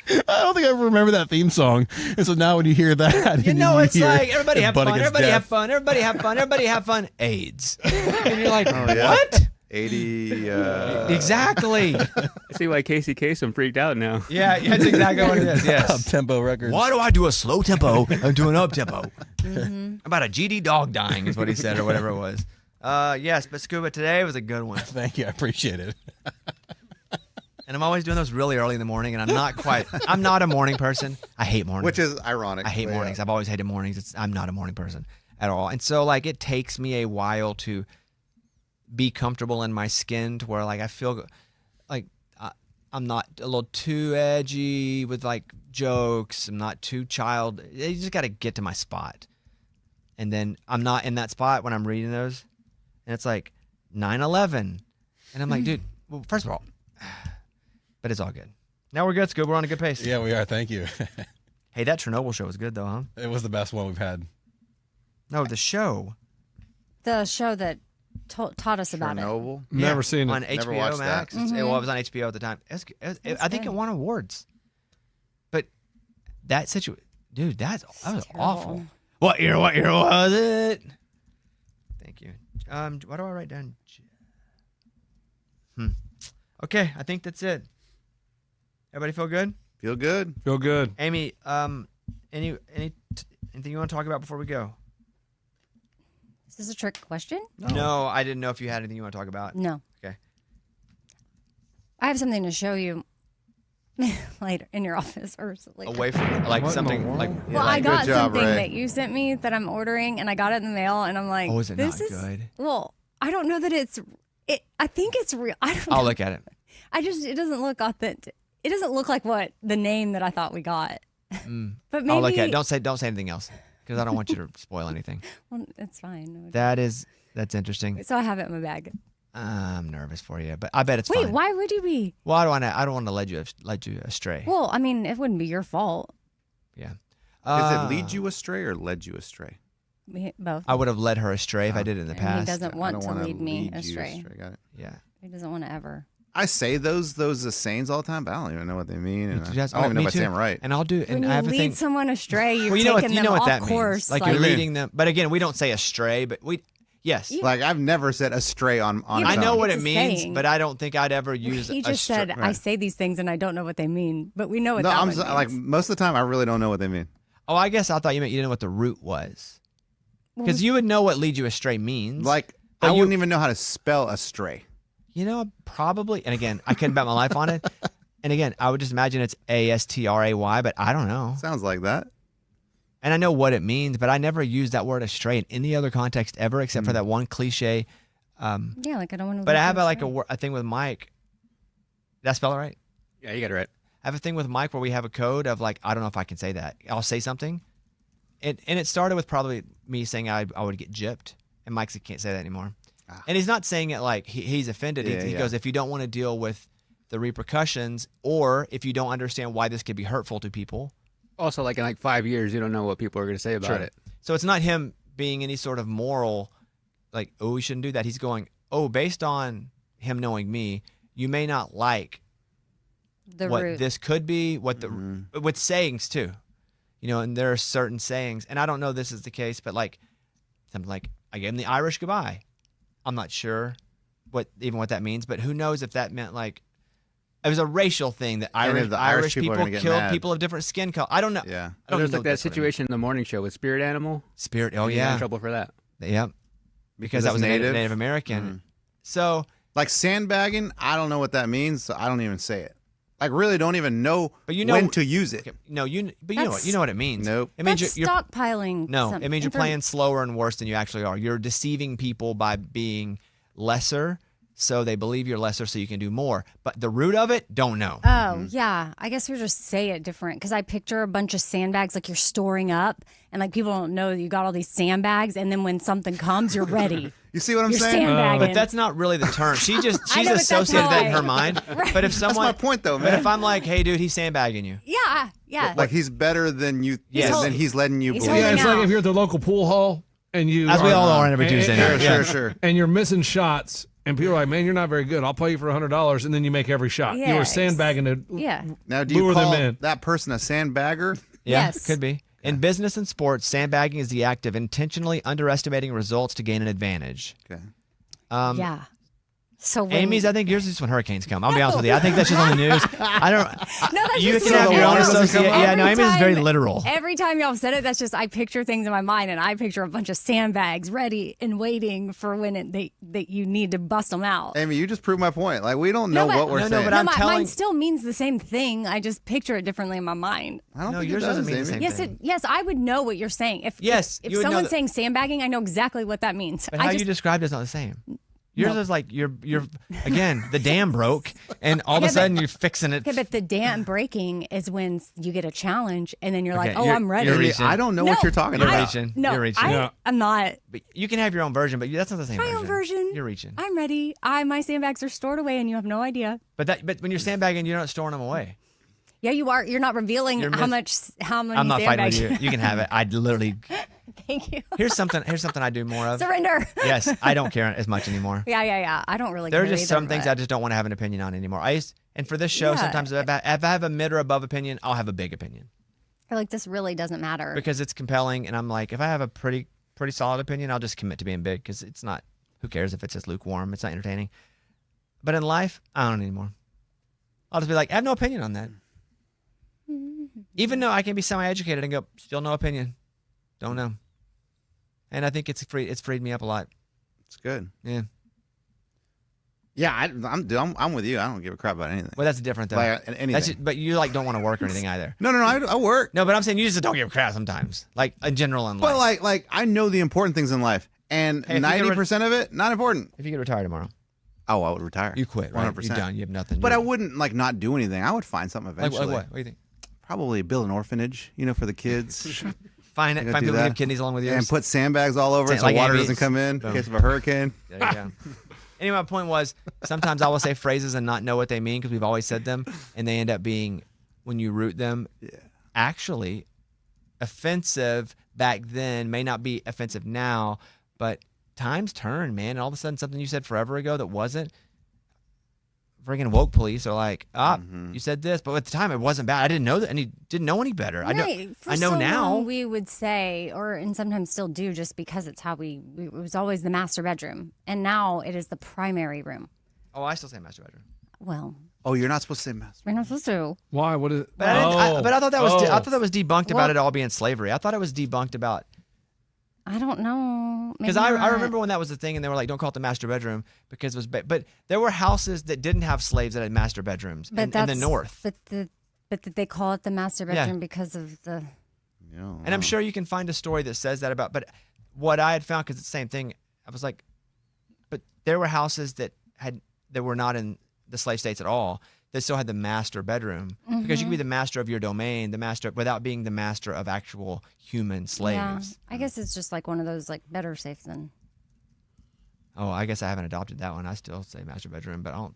[SPEAKER 7] I don't think I ever remember that theme song. And so now when you hear that,
[SPEAKER 2] It's everybody have fun. Everybody
[SPEAKER 7] death.
[SPEAKER 2] have fun. Everybody have fun. Everybody have fun. AIDS. And you're like, what?
[SPEAKER 4] 80.
[SPEAKER 2] Exactly.
[SPEAKER 10] I see why Casey Kasem freaked out now.
[SPEAKER 2] Yeah, that's exactly what it is. Yes.
[SPEAKER 7] Up-tempo records.
[SPEAKER 2] Why do I do a slow tempo and do an up tempo? About a GD dog dying is what he said, or whatever it was. Yes, but Scuba, today was a good one.
[SPEAKER 7] Thank you. I appreciate it.
[SPEAKER 2] And I'm always doing those really early in the morning, and I'm not a morning person. I hate mornings.
[SPEAKER 4] Which is ironic.
[SPEAKER 2] I hate mornings. I've always hated mornings. I'm not a morning person at all. And so it takes me a while to be comfortable in my skin to where I feel I'm not a little too edgy with jokes. I'm not too child. You just got to get to my spot. And then I'm not in that spot when I'm reading those. And it's 9/11. And I'm like, dude, well, first of all, but it's all good. Now we're good, Scuba. We're on a good pace.
[SPEAKER 7] Yeah, we are. Thank you.
[SPEAKER 2] Hey, that Chernobyl show was good, though, huh?
[SPEAKER 7] It was the best one we've had.
[SPEAKER 2] No, the show.
[SPEAKER 3] The show that taught us about it.
[SPEAKER 4] Chernobyl.
[SPEAKER 5] Never seen it.
[SPEAKER 2] On
[SPEAKER 4] Never
[SPEAKER 2] HBO
[SPEAKER 4] watched
[SPEAKER 2] Max.
[SPEAKER 4] that.
[SPEAKER 2] It was on HBO at the time. I think it won awards. But that situation, dude, that was awful. What year was it? Thank you. What do I write down? Okay, I think that's it. Everybody feel good?
[SPEAKER 4] Feel good.
[SPEAKER 5] Feel good.
[SPEAKER 2] Amy, anything you want to talk about before we go?
[SPEAKER 3] Is this a trick question?
[SPEAKER 2] No, I didn't know if you had anything you want to talk about.
[SPEAKER 3] No.
[SPEAKER 2] Okay.
[SPEAKER 3] I have something to show you. later in your office or later.
[SPEAKER 2] Away from like
[SPEAKER 5] What in
[SPEAKER 2] something
[SPEAKER 5] the world?
[SPEAKER 2] like.
[SPEAKER 3] Well, I got
[SPEAKER 4] Good job,
[SPEAKER 3] something
[SPEAKER 4] Ray.
[SPEAKER 3] that you sent me that I'm ordering, and I got it in the mail, and I'm like,
[SPEAKER 2] Oh, is it
[SPEAKER 3] this
[SPEAKER 2] not
[SPEAKER 3] is
[SPEAKER 2] good?
[SPEAKER 3] Well, I don't know that it's. I think it's real. I don't know.
[SPEAKER 2] I'll look at it.
[SPEAKER 3] It doesn't look authentic. It doesn't look like what the name that I thought we got. But maybe
[SPEAKER 2] I'll look at it. Don't say anything else because I don't want you to spoil anything.
[SPEAKER 3] Well, it's fine.
[SPEAKER 2] That's interesting.
[SPEAKER 3] So I have it in my bag.
[SPEAKER 2] I'm nervous for you, but I bet it's
[SPEAKER 3] Wait,
[SPEAKER 2] fine.
[SPEAKER 3] why would you be?
[SPEAKER 2] Well, I don't want to lead you astray.
[SPEAKER 3] Well, I mean, it wouldn't be your fault.
[SPEAKER 2] Yeah.
[SPEAKER 4] Does it lead you astray or led you astray?
[SPEAKER 3] Both.
[SPEAKER 2] I would have led her astray if I did it in the
[SPEAKER 3] And
[SPEAKER 2] past.
[SPEAKER 3] he doesn't
[SPEAKER 4] I
[SPEAKER 3] want
[SPEAKER 4] don't
[SPEAKER 3] to
[SPEAKER 4] wanna
[SPEAKER 3] lead me
[SPEAKER 4] lead you
[SPEAKER 3] astray.
[SPEAKER 4] Got it.
[SPEAKER 2] Yeah.
[SPEAKER 3] He doesn't want to ever.
[SPEAKER 4] I say those sayings all the time, but I don't even know what they mean. And I
[SPEAKER 2] Just-
[SPEAKER 4] don't even know
[SPEAKER 2] me
[SPEAKER 4] if I say
[SPEAKER 2] too.
[SPEAKER 4] them right.
[SPEAKER 2] And I'll do. And
[SPEAKER 3] When you
[SPEAKER 2] I have a
[SPEAKER 3] lead
[SPEAKER 2] thing.
[SPEAKER 3] someone astray, you're
[SPEAKER 2] Well, you know
[SPEAKER 3] taking
[SPEAKER 2] what
[SPEAKER 3] them
[SPEAKER 2] what
[SPEAKER 3] off
[SPEAKER 2] that
[SPEAKER 3] course.
[SPEAKER 2] means. Like you're leading them. But again, we don't say astray, but we. Yes.
[SPEAKER 4] Like I've never said astray on.
[SPEAKER 3] Yeah,
[SPEAKER 2] I know
[SPEAKER 3] It's
[SPEAKER 2] what
[SPEAKER 3] a
[SPEAKER 2] it means,
[SPEAKER 3] saying.
[SPEAKER 2] but I don't think I'd ever use.
[SPEAKER 3] He just said, "I
[SPEAKER 4] right.
[SPEAKER 3] say these things and I don't know what they mean," but we know what
[SPEAKER 4] No,
[SPEAKER 3] that
[SPEAKER 4] I'm
[SPEAKER 3] one
[SPEAKER 4] like
[SPEAKER 3] means.
[SPEAKER 4] most of the time I really don't know what they mean.
[SPEAKER 2] Oh, I guess I thought you meant you didn't know what the root was, because you would know what lead you astray means.
[SPEAKER 4] Like
[SPEAKER 2] But
[SPEAKER 4] I
[SPEAKER 2] you-
[SPEAKER 4] wouldn't even know how to spell astray.
[SPEAKER 2] You know, probably. And again, I couldn't bet my life on it. And again, I would just imagine it's ASTRAY, but I don't know.
[SPEAKER 4] Sounds like that.
[SPEAKER 2] And I know what it means, but I never use that word astray in any other context ever, except for that one cliche.
[SPEAKER 3] Yeah, like I don't want to.
[SPEAKER 2] But I have a thing with Mike. Did I spell it right?
[SPEAKER 10] Yeah, you got it right.
[SPEAKER 2] I have a thing with Mike where we have a code of like, I don't know if I can say that. I'll say something. And it started with probably me saying I would get gypped. And Mike said, can't say that anymore. And he's not saying it like he's offended.
[SPEAKER 4] Yeah,
[SPEAKER 2] he
[SPEAKER 4] yeah.
[SPEAKER 2] goes, if you don't want to deal with the repercussions, or if you don't understand why this could be hurtful to people.
[SPEAKER 10] Also, like in 5 years, you don't know what people are going to say about it.
[SPEAKER 2] So it's not him being any sort of moral, like, oh, we shouldn't do that. He's going, oh, based on him knowing me, you may not like
[SPEAKER 3] the
[SPEAKER 2] what
[SPEAKER 3] root.
[SPEAKER 2] this could be, what the with sayings too, and there are certain sayings, and I don't know this is the case, but like something like I gave him the Irish goodbye. I'm not sure what that means, but who knows if that meant like it was a racial thing that
[SPEAKER 4] And if
[SPEAKER 2] Irish,
[SPEAKER 4] the Irish people
[SPEAKER 2] people
[SPEAKER 4] are gonna get
[SPEAKER 2] killed
[SPEAKER 4] mad.
[SPEAKER 2] people of different skin color. I don't know.
[SPEAKER 4] Yeah.
[SPEAKER 2] I don't
[SPEAKER 10] There's
[SPEAKER 2] know
[SPEAKER 10] like that
[SPEAKER 2] that's what it
[SPEAKER 10] situation in the morning show with Spirit Animal.
[SPEAKER 2] means. Spirit. Oh
[SPEAKER 10] You got in
[SPEAKER 2] yeah.
[SPEAKER 10] trouble for that.
[SPEAKER 2] Yep. Because
[SPEAKER 4] Because
[SPEAKER 2] that was
[SPEAKER 4] it's
[SPEAKER 2] Native
[SPEAKER 4] native?
[SPEAKER 2] American. So
[SPEAKER 4] Like sandbagging, I don't know what that means, so I don't even say it. Like really don't even know,
[SPEAKER 2] But you know-
[SPEAKER 4] when to use it.
[SPEAKER 2] no, you know
[SPEAKER 3] That's-
[SPEAKER 2] what it means.
[SPEAKER 4] Nope.
[SPEAKER 2] It means
[SPEAKER 3] That's
[SPEAKER 2] you're
[SPEAKER 3] stockpiling.
[SPEAKER 2] no.
[SPEAKER 3] some
[SPEAKER 2] It means you're
[SPEAKER 3] inform-
[SPEAKER 2] playing slower and worse than you actually are. You're deceiving people by being lesser, so they believe you're lesser, so you can do more. But the root of it, don't know.
[SPEAKER 3] Oh, yeah. I guess we just say it different because I picture a bunch of sandbags like you're storing up, and like people don't know that you got all these sandbags, and then when something comes, you're ready.
[SPEAKER 4] You see what I'm
[SPEAKER 3] You're
[SPEAKER 4] saying?
[SPEAKER 3] sandbagging.
[SPEAKER 2] But that's not really the term. She's
[SPEAKER 3] I know, but that's
[SPEAKER 2] associated
[SPEAKER 3] how
[SPEAKER 2] that in
[SPEAKER 3] I-
[SPEAKER 2] her mind.
[SPEAKER 3] Right.
[SPEAKER 2] But if
[SPEAKER 4] That's
[SPEAKER 2] someone,
[SPEAKER 4] my point though,
[SPEAKER 2] but
[SPEAKER 4] man.
[SPEAKER 2] if I'm like, hey, dude, he's sandbagging you.
[SPEAKER 3] Yeah.
[SPEAKER 4] Like he's better than you,
[SPEAKER 2] Yes.
[SPEAKER 4] than he's letting you
[SPEAKER 3] He's
[SPEAKER 4] believe.
[SPEAKER 5] Yeah,
[SPEAKER 3] holding
[SPEAKER 5] it's like
[SPEAKER 3] out.
[SPEAKER 5] if you're at the local pool hall and you
[SPEAKER 2] As we all are on every Tuesday night.
[SPEAKER 4] Sure.
[SPEAKER 5] and you're missing shots, and people are like, "Man, you're not very good. I'll play you for $100," and then you make every shot. You were
[SPEAKER 3] Yes.
[SPEAKER 5] sandbagging to
[SPEAKER 3] Yeah.
[SPEAKER 4] Now, do you
[SPEAKER 5] lure
[SPEAKER 4] call
[SPEAKER 5] them in.
[SPEAKER 4] that person a sandbagger?
[SPEAKER 2] Yeah,
[SPEAKER 3] Yes.
[SPEAKER 2] could be. In business and sports, sandbagging is the act of intentionally underestimating results to gain an advantage.
[SPEAKER 4] Okay.
[SPEAKER 3] Yeah. So when,
[SPEAKER 2] Amy's, I think yours is when hurricanes come. I'll be honest with you. I think that's just on the news. I don't.
[SPEAKER 3] No, that's
[SPEAKER 2] You
[SPEAKER 3] just
[SPEAKER 2] can
[SPEAKER 3] what
[SPEAKER 2] have
[SPEAKER 3] I
[SPEAKER 2] your own
[SPEAKER 3] know.
[SPEAKER 2] associate. Yeah, no,
[SPEAKER 3] Every
[SPEAKER 2] Amy's is very
[SPEAKER 3] time-
[SPEAKER 2] literal.
[SPEAKER 3] Every time y'all said it, that's just I picture things in my mind, and I picture a bunch of sandbags ready and waiting for when that you need to bust them out.
[SPEAKER 4] Amy, you just proved my point. Like we don't know
[SPEAKER 3] but-
[SPEAKER 4] what we're
[SPEAKER 2] No, no,
[SPEAKER 4] saying.
[SPEAKER 2] but I'm
[SPEAKER 3] mine
[SPEAKER 2] telling-
[SPEAKER 3] still means the same thing. I just picture it differently in my mind.
[SPEAKER 4] I don't
[SPEAKER 2] No,
[SPEAKER 4] think
[SPEAKER 2] yours
[SPEAKER 4] it
[SPEAKER 2] doesn't
[SPEAKER 4] does,
[SPEAKER 2] mean the
[SPEAKER 4] Amy.
[SPEAKER 2] same
[SPEAKER 3] Yes,
[SPEAKER 2] thing.
[SPEAKER 3] yes, I would know what you're saying. If
[SPEAKER 2] Yes,
[SPEAKER 3] if
[SPEAKER 2] you would know
[SPEAKER 3] someone's
[SPEAKER 2] that-
[SPEAKER 3] saying sandbagging, I know exactly what that means.
[SPEAKER 2] But how
[SPEAKER 3] I just,
[SPEAKER 2] you described it is not the same. Yours
[SPEAKER 3] No.
[SPEAKER 2] is like you're again the dam broke and all of
[SPEAKER 3] Yeah,
[SPEAKER 2] a sudden you're fixing it.
[SPEAKER 3] okay, but the dam breaking is when you get a challenge, and then you're
[SPEAKER 2] Okay,
[SPEAKER 3] like, "Oh,
[SPEAKER 2] you're-
[SPEAKER 3] I'm ready."
[SPEAKER 2] you're
[SPEAKER 4] Amy,
[SPEAKER 2] reaching.
[SPEAKER 4] I don't know what you're talking
[SPEAKER 2] You're
[SPEAKER 4] about.
[SPEAKER 2] reaching.
[SPEAKER 3] No,
[SPEAKER 2] You're reaching.
[SPEAKER 3] I'm not.
[SPEAKER 2] But you can have your own version, but that's not the same
[SPEAKER 3] My
[SPEAKER 2] version.
[SPEAKER 3] own version.
[SPEAKER 2] You're reaching.
[SPEAKER 3] I'm ready. My sandbags are stored away, and you have no idea.
[SPEAKER 2] But when you're sandbagging, you're not storing them away.
[SPEAKER 3] Yeah, you are. You're not revealing
[SPEAKER 2] You're
[SPEAKER 3] how
[SPEAKER 2] miss-
[SPEAKER 3] many.
[SPEAKER 2] I'm not fighting with
[SPEAKER 3] sandbags.
[SPEAKER 2] you. You can have it. I literally.
[SPEAKER 3] Thank you.
[SPEAKER 2] Here's something I do more of.
[SPEAKER 3] Surrender.
[SPEAKER 2] Yes, I don't care as much anymore.
[SPEAKER 3] Yeah. I don't really.
[SPEAKER 2] There are
[SPEAKER 3] care
[SPEAKER 2] just
[SPEAKER 3] either,
[SPEAKER 2] some things
[SPEAKER 3] but-
[SPEAKER 2] I just don't want to have an opinion on anymore. And for this show,
[SPEAKER 3] Yeah.
[SPEAKER 2] sometimes if I have a mid or above opinion, I'll have a big opinion
[SPEAKER 3] Or like this really doesn't matter.
[SPEAKER 2] because it's compelling. And I'm like, if I have a pretty solid opinion, I'll just commit to being big because it's not. Who cares if it's just lukewarm? It's not entertaining. But in life, I don't anymore. I'll just be like, I have no opinion on that. Even though I can be semi-educated and go, still no opinion. Don't know. And I think it's freed me up a lot.
[SPEAKER 4] It's good.
[SPEAKER 2] Yeah.
[SPEAKER 4] Yeah, I'm with you. I don't give a crap about anything.
[SPEAKER 2] Well, that's different though.
[SPEAKER 4] Like, anything.
[SPEAKER 2] That's but you like don't want to work or anything either.
[SPEAKER 4] No, I work.
[SPEAKER 2] No, but I'm saying you just don't give a crap sometimes, like in general in life.
[SPEAKER 4] But like I know the important things in life, and
[SPEAKER 2] Hey, if you
[SPEAKER 4] 90% of it not important.
[SPEAKER 2] If you could retire tomorrow,
[SPEAKER 4] oh, I would retire.
[SPEAKER 2] you quit, right?
[SPEAKER 4] 100%.
[SPEAKER 2] You're done. You have nothing.
[SPEAKER 4] But I wouldn't like not do anything. I would find something eventually.
[SPEAKER 2] Like what? What do you think?
[SPEAKER 4] Probably build an orphanage, for the kids.
[SPEAKER 2] Find
[SPEAKER 4] I gotta
[SPEAKER 2] people
[SPEAKER 4] do
[SPEAKER 2] who
[SPEAKER 4] that.
[SPEAKER 2] give kidneys along with yours.
[SPEAKER 4] And put sandbags all over it so
[SPEAKER 2] Like
[SPEAKER 4] water
[SPEAKER 2] ambience.
[SPEAKER 4] doesn't come in
[SPEAKER 2] Boom.
[SPEAKER 4] case of a hurricane.
[SPEAKER 2] There you go. Anyway, my point was sometimes I will say phrases and not know what they mean because we've always said them, and they end up being, when you root them, actually offensive back then, may not be offensive now, but times turn, man. And all of a sudden, something you said forever ago that wasn't, friggin' woke police are like, you said this, but at the time it wasn't bad. I didn't know that, and he didn't know any better.
[SPEAKER 3] Right. For
[SPEAKER 2] I know
[SPEAKER 3] so
[SPEAKER 2] now.
[SPEAKER 3] long we would say, and sometimes still do, just because it's how it was always the master bedroom, and now it is the primary room.
[SPEAKER 2] Oh, I still say master bedroom.
[SPEAKER 3] Well,
[SPEAKER 4] Oh, you're not supposed to say master.
[SPEAKER 3] we're not supposed to.
[SPEAKER 5] Why? What is it?
[SPEAKER 2] But I thought that was I
[SPEAKER 5] Oh.
[SPEAKER 2] thought that was debunked about
[SPEAKER 3] Well-
[SPEAKER 2] it all being slavery. I thought it was debunked about.
[SPEAKER 3] I don't know.
[SPEAKER 2] Because
[SPEAKER 3] Maybe
[SPEAKER 2] I
[SPEAKER 3] not.
[SPEAKER 2] remember when that was the thing, and they were like, "Don't call it the master bedroom," because it was. But there were houses that didn't have slaves that had master bedrooms
[SPEAKER 3] But
[SPEAKER 2] in the
[SPEAKER 3] that's-
[SPEAKER 2] North.
[SPEAKER 3] But they call it the master
[SPEAKER 2] Yeah.
[SPEAKER 3] bedroom because of the.
[SPEAKER 2] And I'm sure you can find a story that says that about. But what I had found, because it's the same thing, I was like, but there were houses that were not in the slave states at all. They still had the master bedroom because you could be the master of your domain, the master without being the master of actual human slaves.
[SPEAKER 3] Yeah, I guess it's just like one of those like better safe than.
[SPEAKER 2] Oh, I guess I haven't adopted that one. I still say master bedroom, but I don't.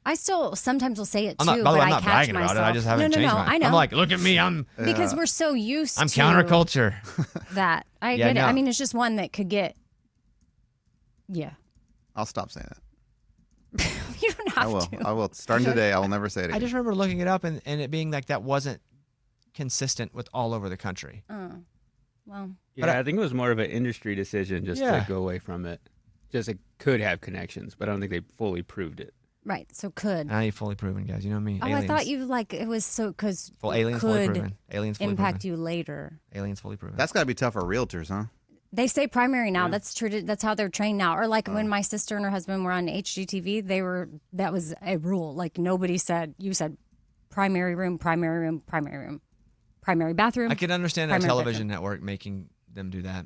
[SPEAKER 3] I still sometimes will say it too,
[SPEAKER 2] I'm not, by the
[SPEAKER 3] but
[SPEAKER 2] way, I'm
[SPEAKER 3] I
[SPEAKER 2] not
[SPEAKER 3] catch
[SPEAKER 2] bragging
[SPEAKER 3] myself.
[SPEAKER 2] about it. I just haven't
[SPEAKER 3] no,
[SPEAKER 2] changed
[SPEAKER 3] no,
[SPEAKER 2] mine.
[SPEAKER 3] I know.
[SPEAKER 2] I'm like, look at me. I'm
[SPEAKER 3] because we're so used to
[SPEAKER 2] counterculture.
[SPEAKER 3] that. I
[SPEAKER 2] Yeah,
[SPEAKER 3] get it.
[SPEAKER 2] no.
[SPEAKER 3] I mean, it's just one that could get. Yeah.
[SPEAKER 4] I'll stop saying that.
[SPEAKER 3] You don't have
[SPEAKER 4] I will.
[SPEAKER 3] to.
[SPEAKER 4] I will. Starting today, I will never say it again.
[SPEAKER 2] I just remember looking it up and it being like that wasn't consistent with all over the country.
[SPEAKER 3] Well.
[SPEAKER 10] Yeah, I think it was more of an industry decision just
[SPEAKER 2] Yeah.
[SPEAKER 10] to go away from it. Just it could have connections, but I don't think they fully proved it.
[SPEAKER 3] Right. So could.
[SPEAKER 2] I ain't fully proven, guys. You know me.
[SPEAKER 3] Oh,
[SPEAKER 2] aliens.
[SPEAKER 3] I thought you like it was so because
[SPEAKER 2] Aliens fully
[SPEAKER 3] could
[SPEAKER 2] proven. Aliens fully
[SPEAKER 3] impact
[SPEAKER 2] proven.
[SPEAKER 3] you later.
[SPEAKER 2] Aliens fully proven.
[SPEAKER 4] That's got to be tough for realtors, huh?
[SPEAKER 3] They say primary now. That's true. That's how they're trained now. Or like when my sister and her husband were on HGTV, that was a rule. Like nobody said. You said primary room, primary room, primary room, primary bathroom.
[SPEAKER 2] I can understand a
[SPEAKER 3] primary
[SPEAKER 2] television
[SPEAKER 3] bedroom.
[SPEAKER 2] network making them do that.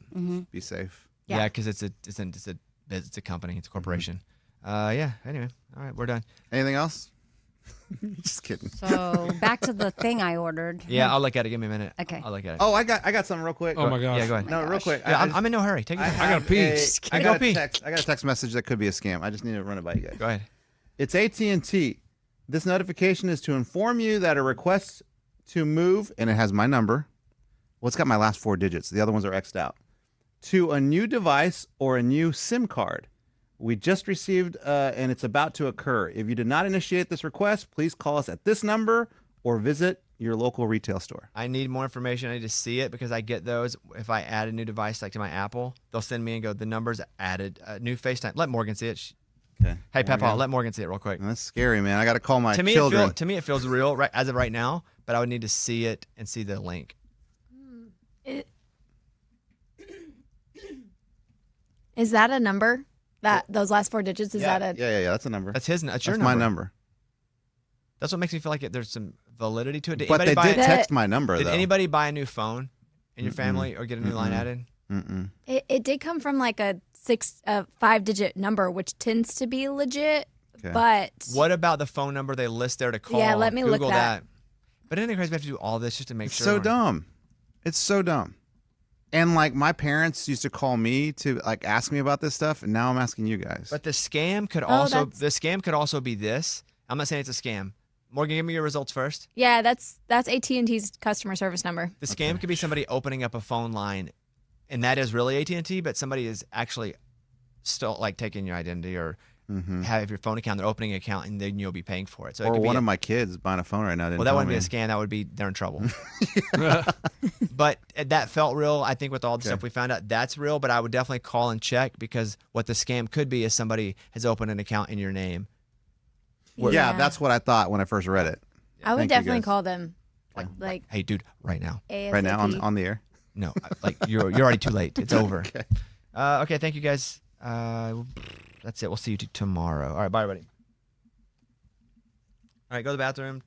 [SPEAKER 4] Be safe.
[SPEAKER 2] Yeah, because it's a company. It's a corporation. Yeah. Anyway, all right, we're done.
[SPEAKER 4] Anything else? Just kidding.
[SPEAKER 3] So back to the thing I ordered.
[SPEAKER 2] Yeah, I'll look at it. Give me a minute.
[SPEAKER 3] Okay.
[SPEAKER 2] I'll look at it.
[SPEAKER 4] Oh, I got something real quick.
[SPEAKER 5] Oh my gosh.
[SPEAKER 2] Yeah, go ahead.
[SPEAKER 4] No, real quick.
[SPEAKER 2] Yeah, I'm in no hurry. Take your time.
[SPEAKER 5] I gotta pee.
[SPEAKER 4] I
[SPEAKER 2] Go
[SPEAKER 4] got
[SPEAKER 2] pee.
[SPEAKER 4] a text message that could be a scam. I just need to run it by you guys.
[SPEAKER 2] Go ahead.
[SPEAKER 4] It's AT&T. This notification is to inform you that a request to move, and it has my number. Well, it's got my last 4 digits. The other ones are X'd out. To a new device or a new SIM card. We just received, and it's about to occur. If you did not initiate this request, please call us at this number or visit your local retail store.
[SPEAKER 2] I need more information. I need to see it because I get those. If I add a new device like to my Apple, they'll send me and go, the number's added. New FaceTime. Let Morgan see it.
[SPEAKER 4] Okay.
[SPEAKER 2] Hey, Papa, let Morgan see it real quick.
[SPEAKER 4] That's scary, man. I got to call my
[SPEAKER 2] To me,
[SPEAKER 4] children.
[SPEAKER 2] it feels real right, as of right now, but I would need to see it and see the link.
[SPEAKER 6] Is that a number? That those last 4 digits? Is that a?
[SPEAKER 4] Yeah. That's a number.
[SPEAKER 2] That's his. That's your
[SPEAKER 4] That's
[SPEAKER 2] number.
[SPEAKER 4] my number.
[SPEAKER 2] That's what makes me feel like there's some validity to it. Did
[SPEAKER 4] But they
[SPEAKER 2] anybody
[SPEAKER 4] did
[SPEAKER 2] buy,
[SPEAKER 4] text my number,
[SPEAKER 2] Did
[SPEAKER 4] though.
[SPEAKER 2] anybody buy a new phone in your family or get a new line added?
[SPEAKER 4] Mm-mm.
[SPEAKER 6] It did come from like a 5-digit number, which tends to be legit.
[SPEAKER 4] Okay.
[SPEAKER 6] But
[SPEAKER 2] What about the phone number they list there to call?
[SPEAKER 6] Yeah, let me look
[SPEAKER 2] Google
[SPEAKER 6] that.
[SPEAKER 2] But isn't it crazy we have to do all this just to make
[SPEAKER 4] It's
[SPEAKER 2] sure?
[SPEAKER 4] so dumb. It's so dumb. And like my parents used to call me to like ask me about this stuff, and now I'm asking you guys.
[SPEAKER 2] But the scam could also be this. I'm not saying it's a scam. Morgan, give me your results first.
[SPEAKER 6] yeah, that's AT&T's customer service number.
[SPEAKER 2] The scam could be somebody opening up a phone line, and that is really AT&T, but somebody is actually still like taking your identity or have your phone account. They're opening an account, and then you'll be paying for it. So it
[SPEAKER 4] or
[SPEAKER 2] could be
[SPEAKER 4] one of my kids buying a phone right now.
[SPEAKER 2] Well, that wouldn't be a scam. That would be they're in trouble. But that felt real. I think with all the stuff we found out, that's real. But I would definitely call and check because what the scam could be is somebody has opened an account in your name.
[SPEAKER 4] Yeah, that's what I thought when I first read it.
[SPEAKER 6] I would
[SPEAKER 4] Thank you,
[SPEAKER 6] definitely
[SPEAKER 4] guys.
[SPEAKER 6] call them. Like
[SPEAKER 2] Hey, dude, right now.
[SPEAKER 6] ASAP.
[SPEAKER 4] Right now on the air.
[SPEAKER 2] No, like you're already too late. It's over. Okay. Okay. Thank you guys. That's it. We'll see you tomorrow. All right. Bye, everybody. All right, go to the bathroom.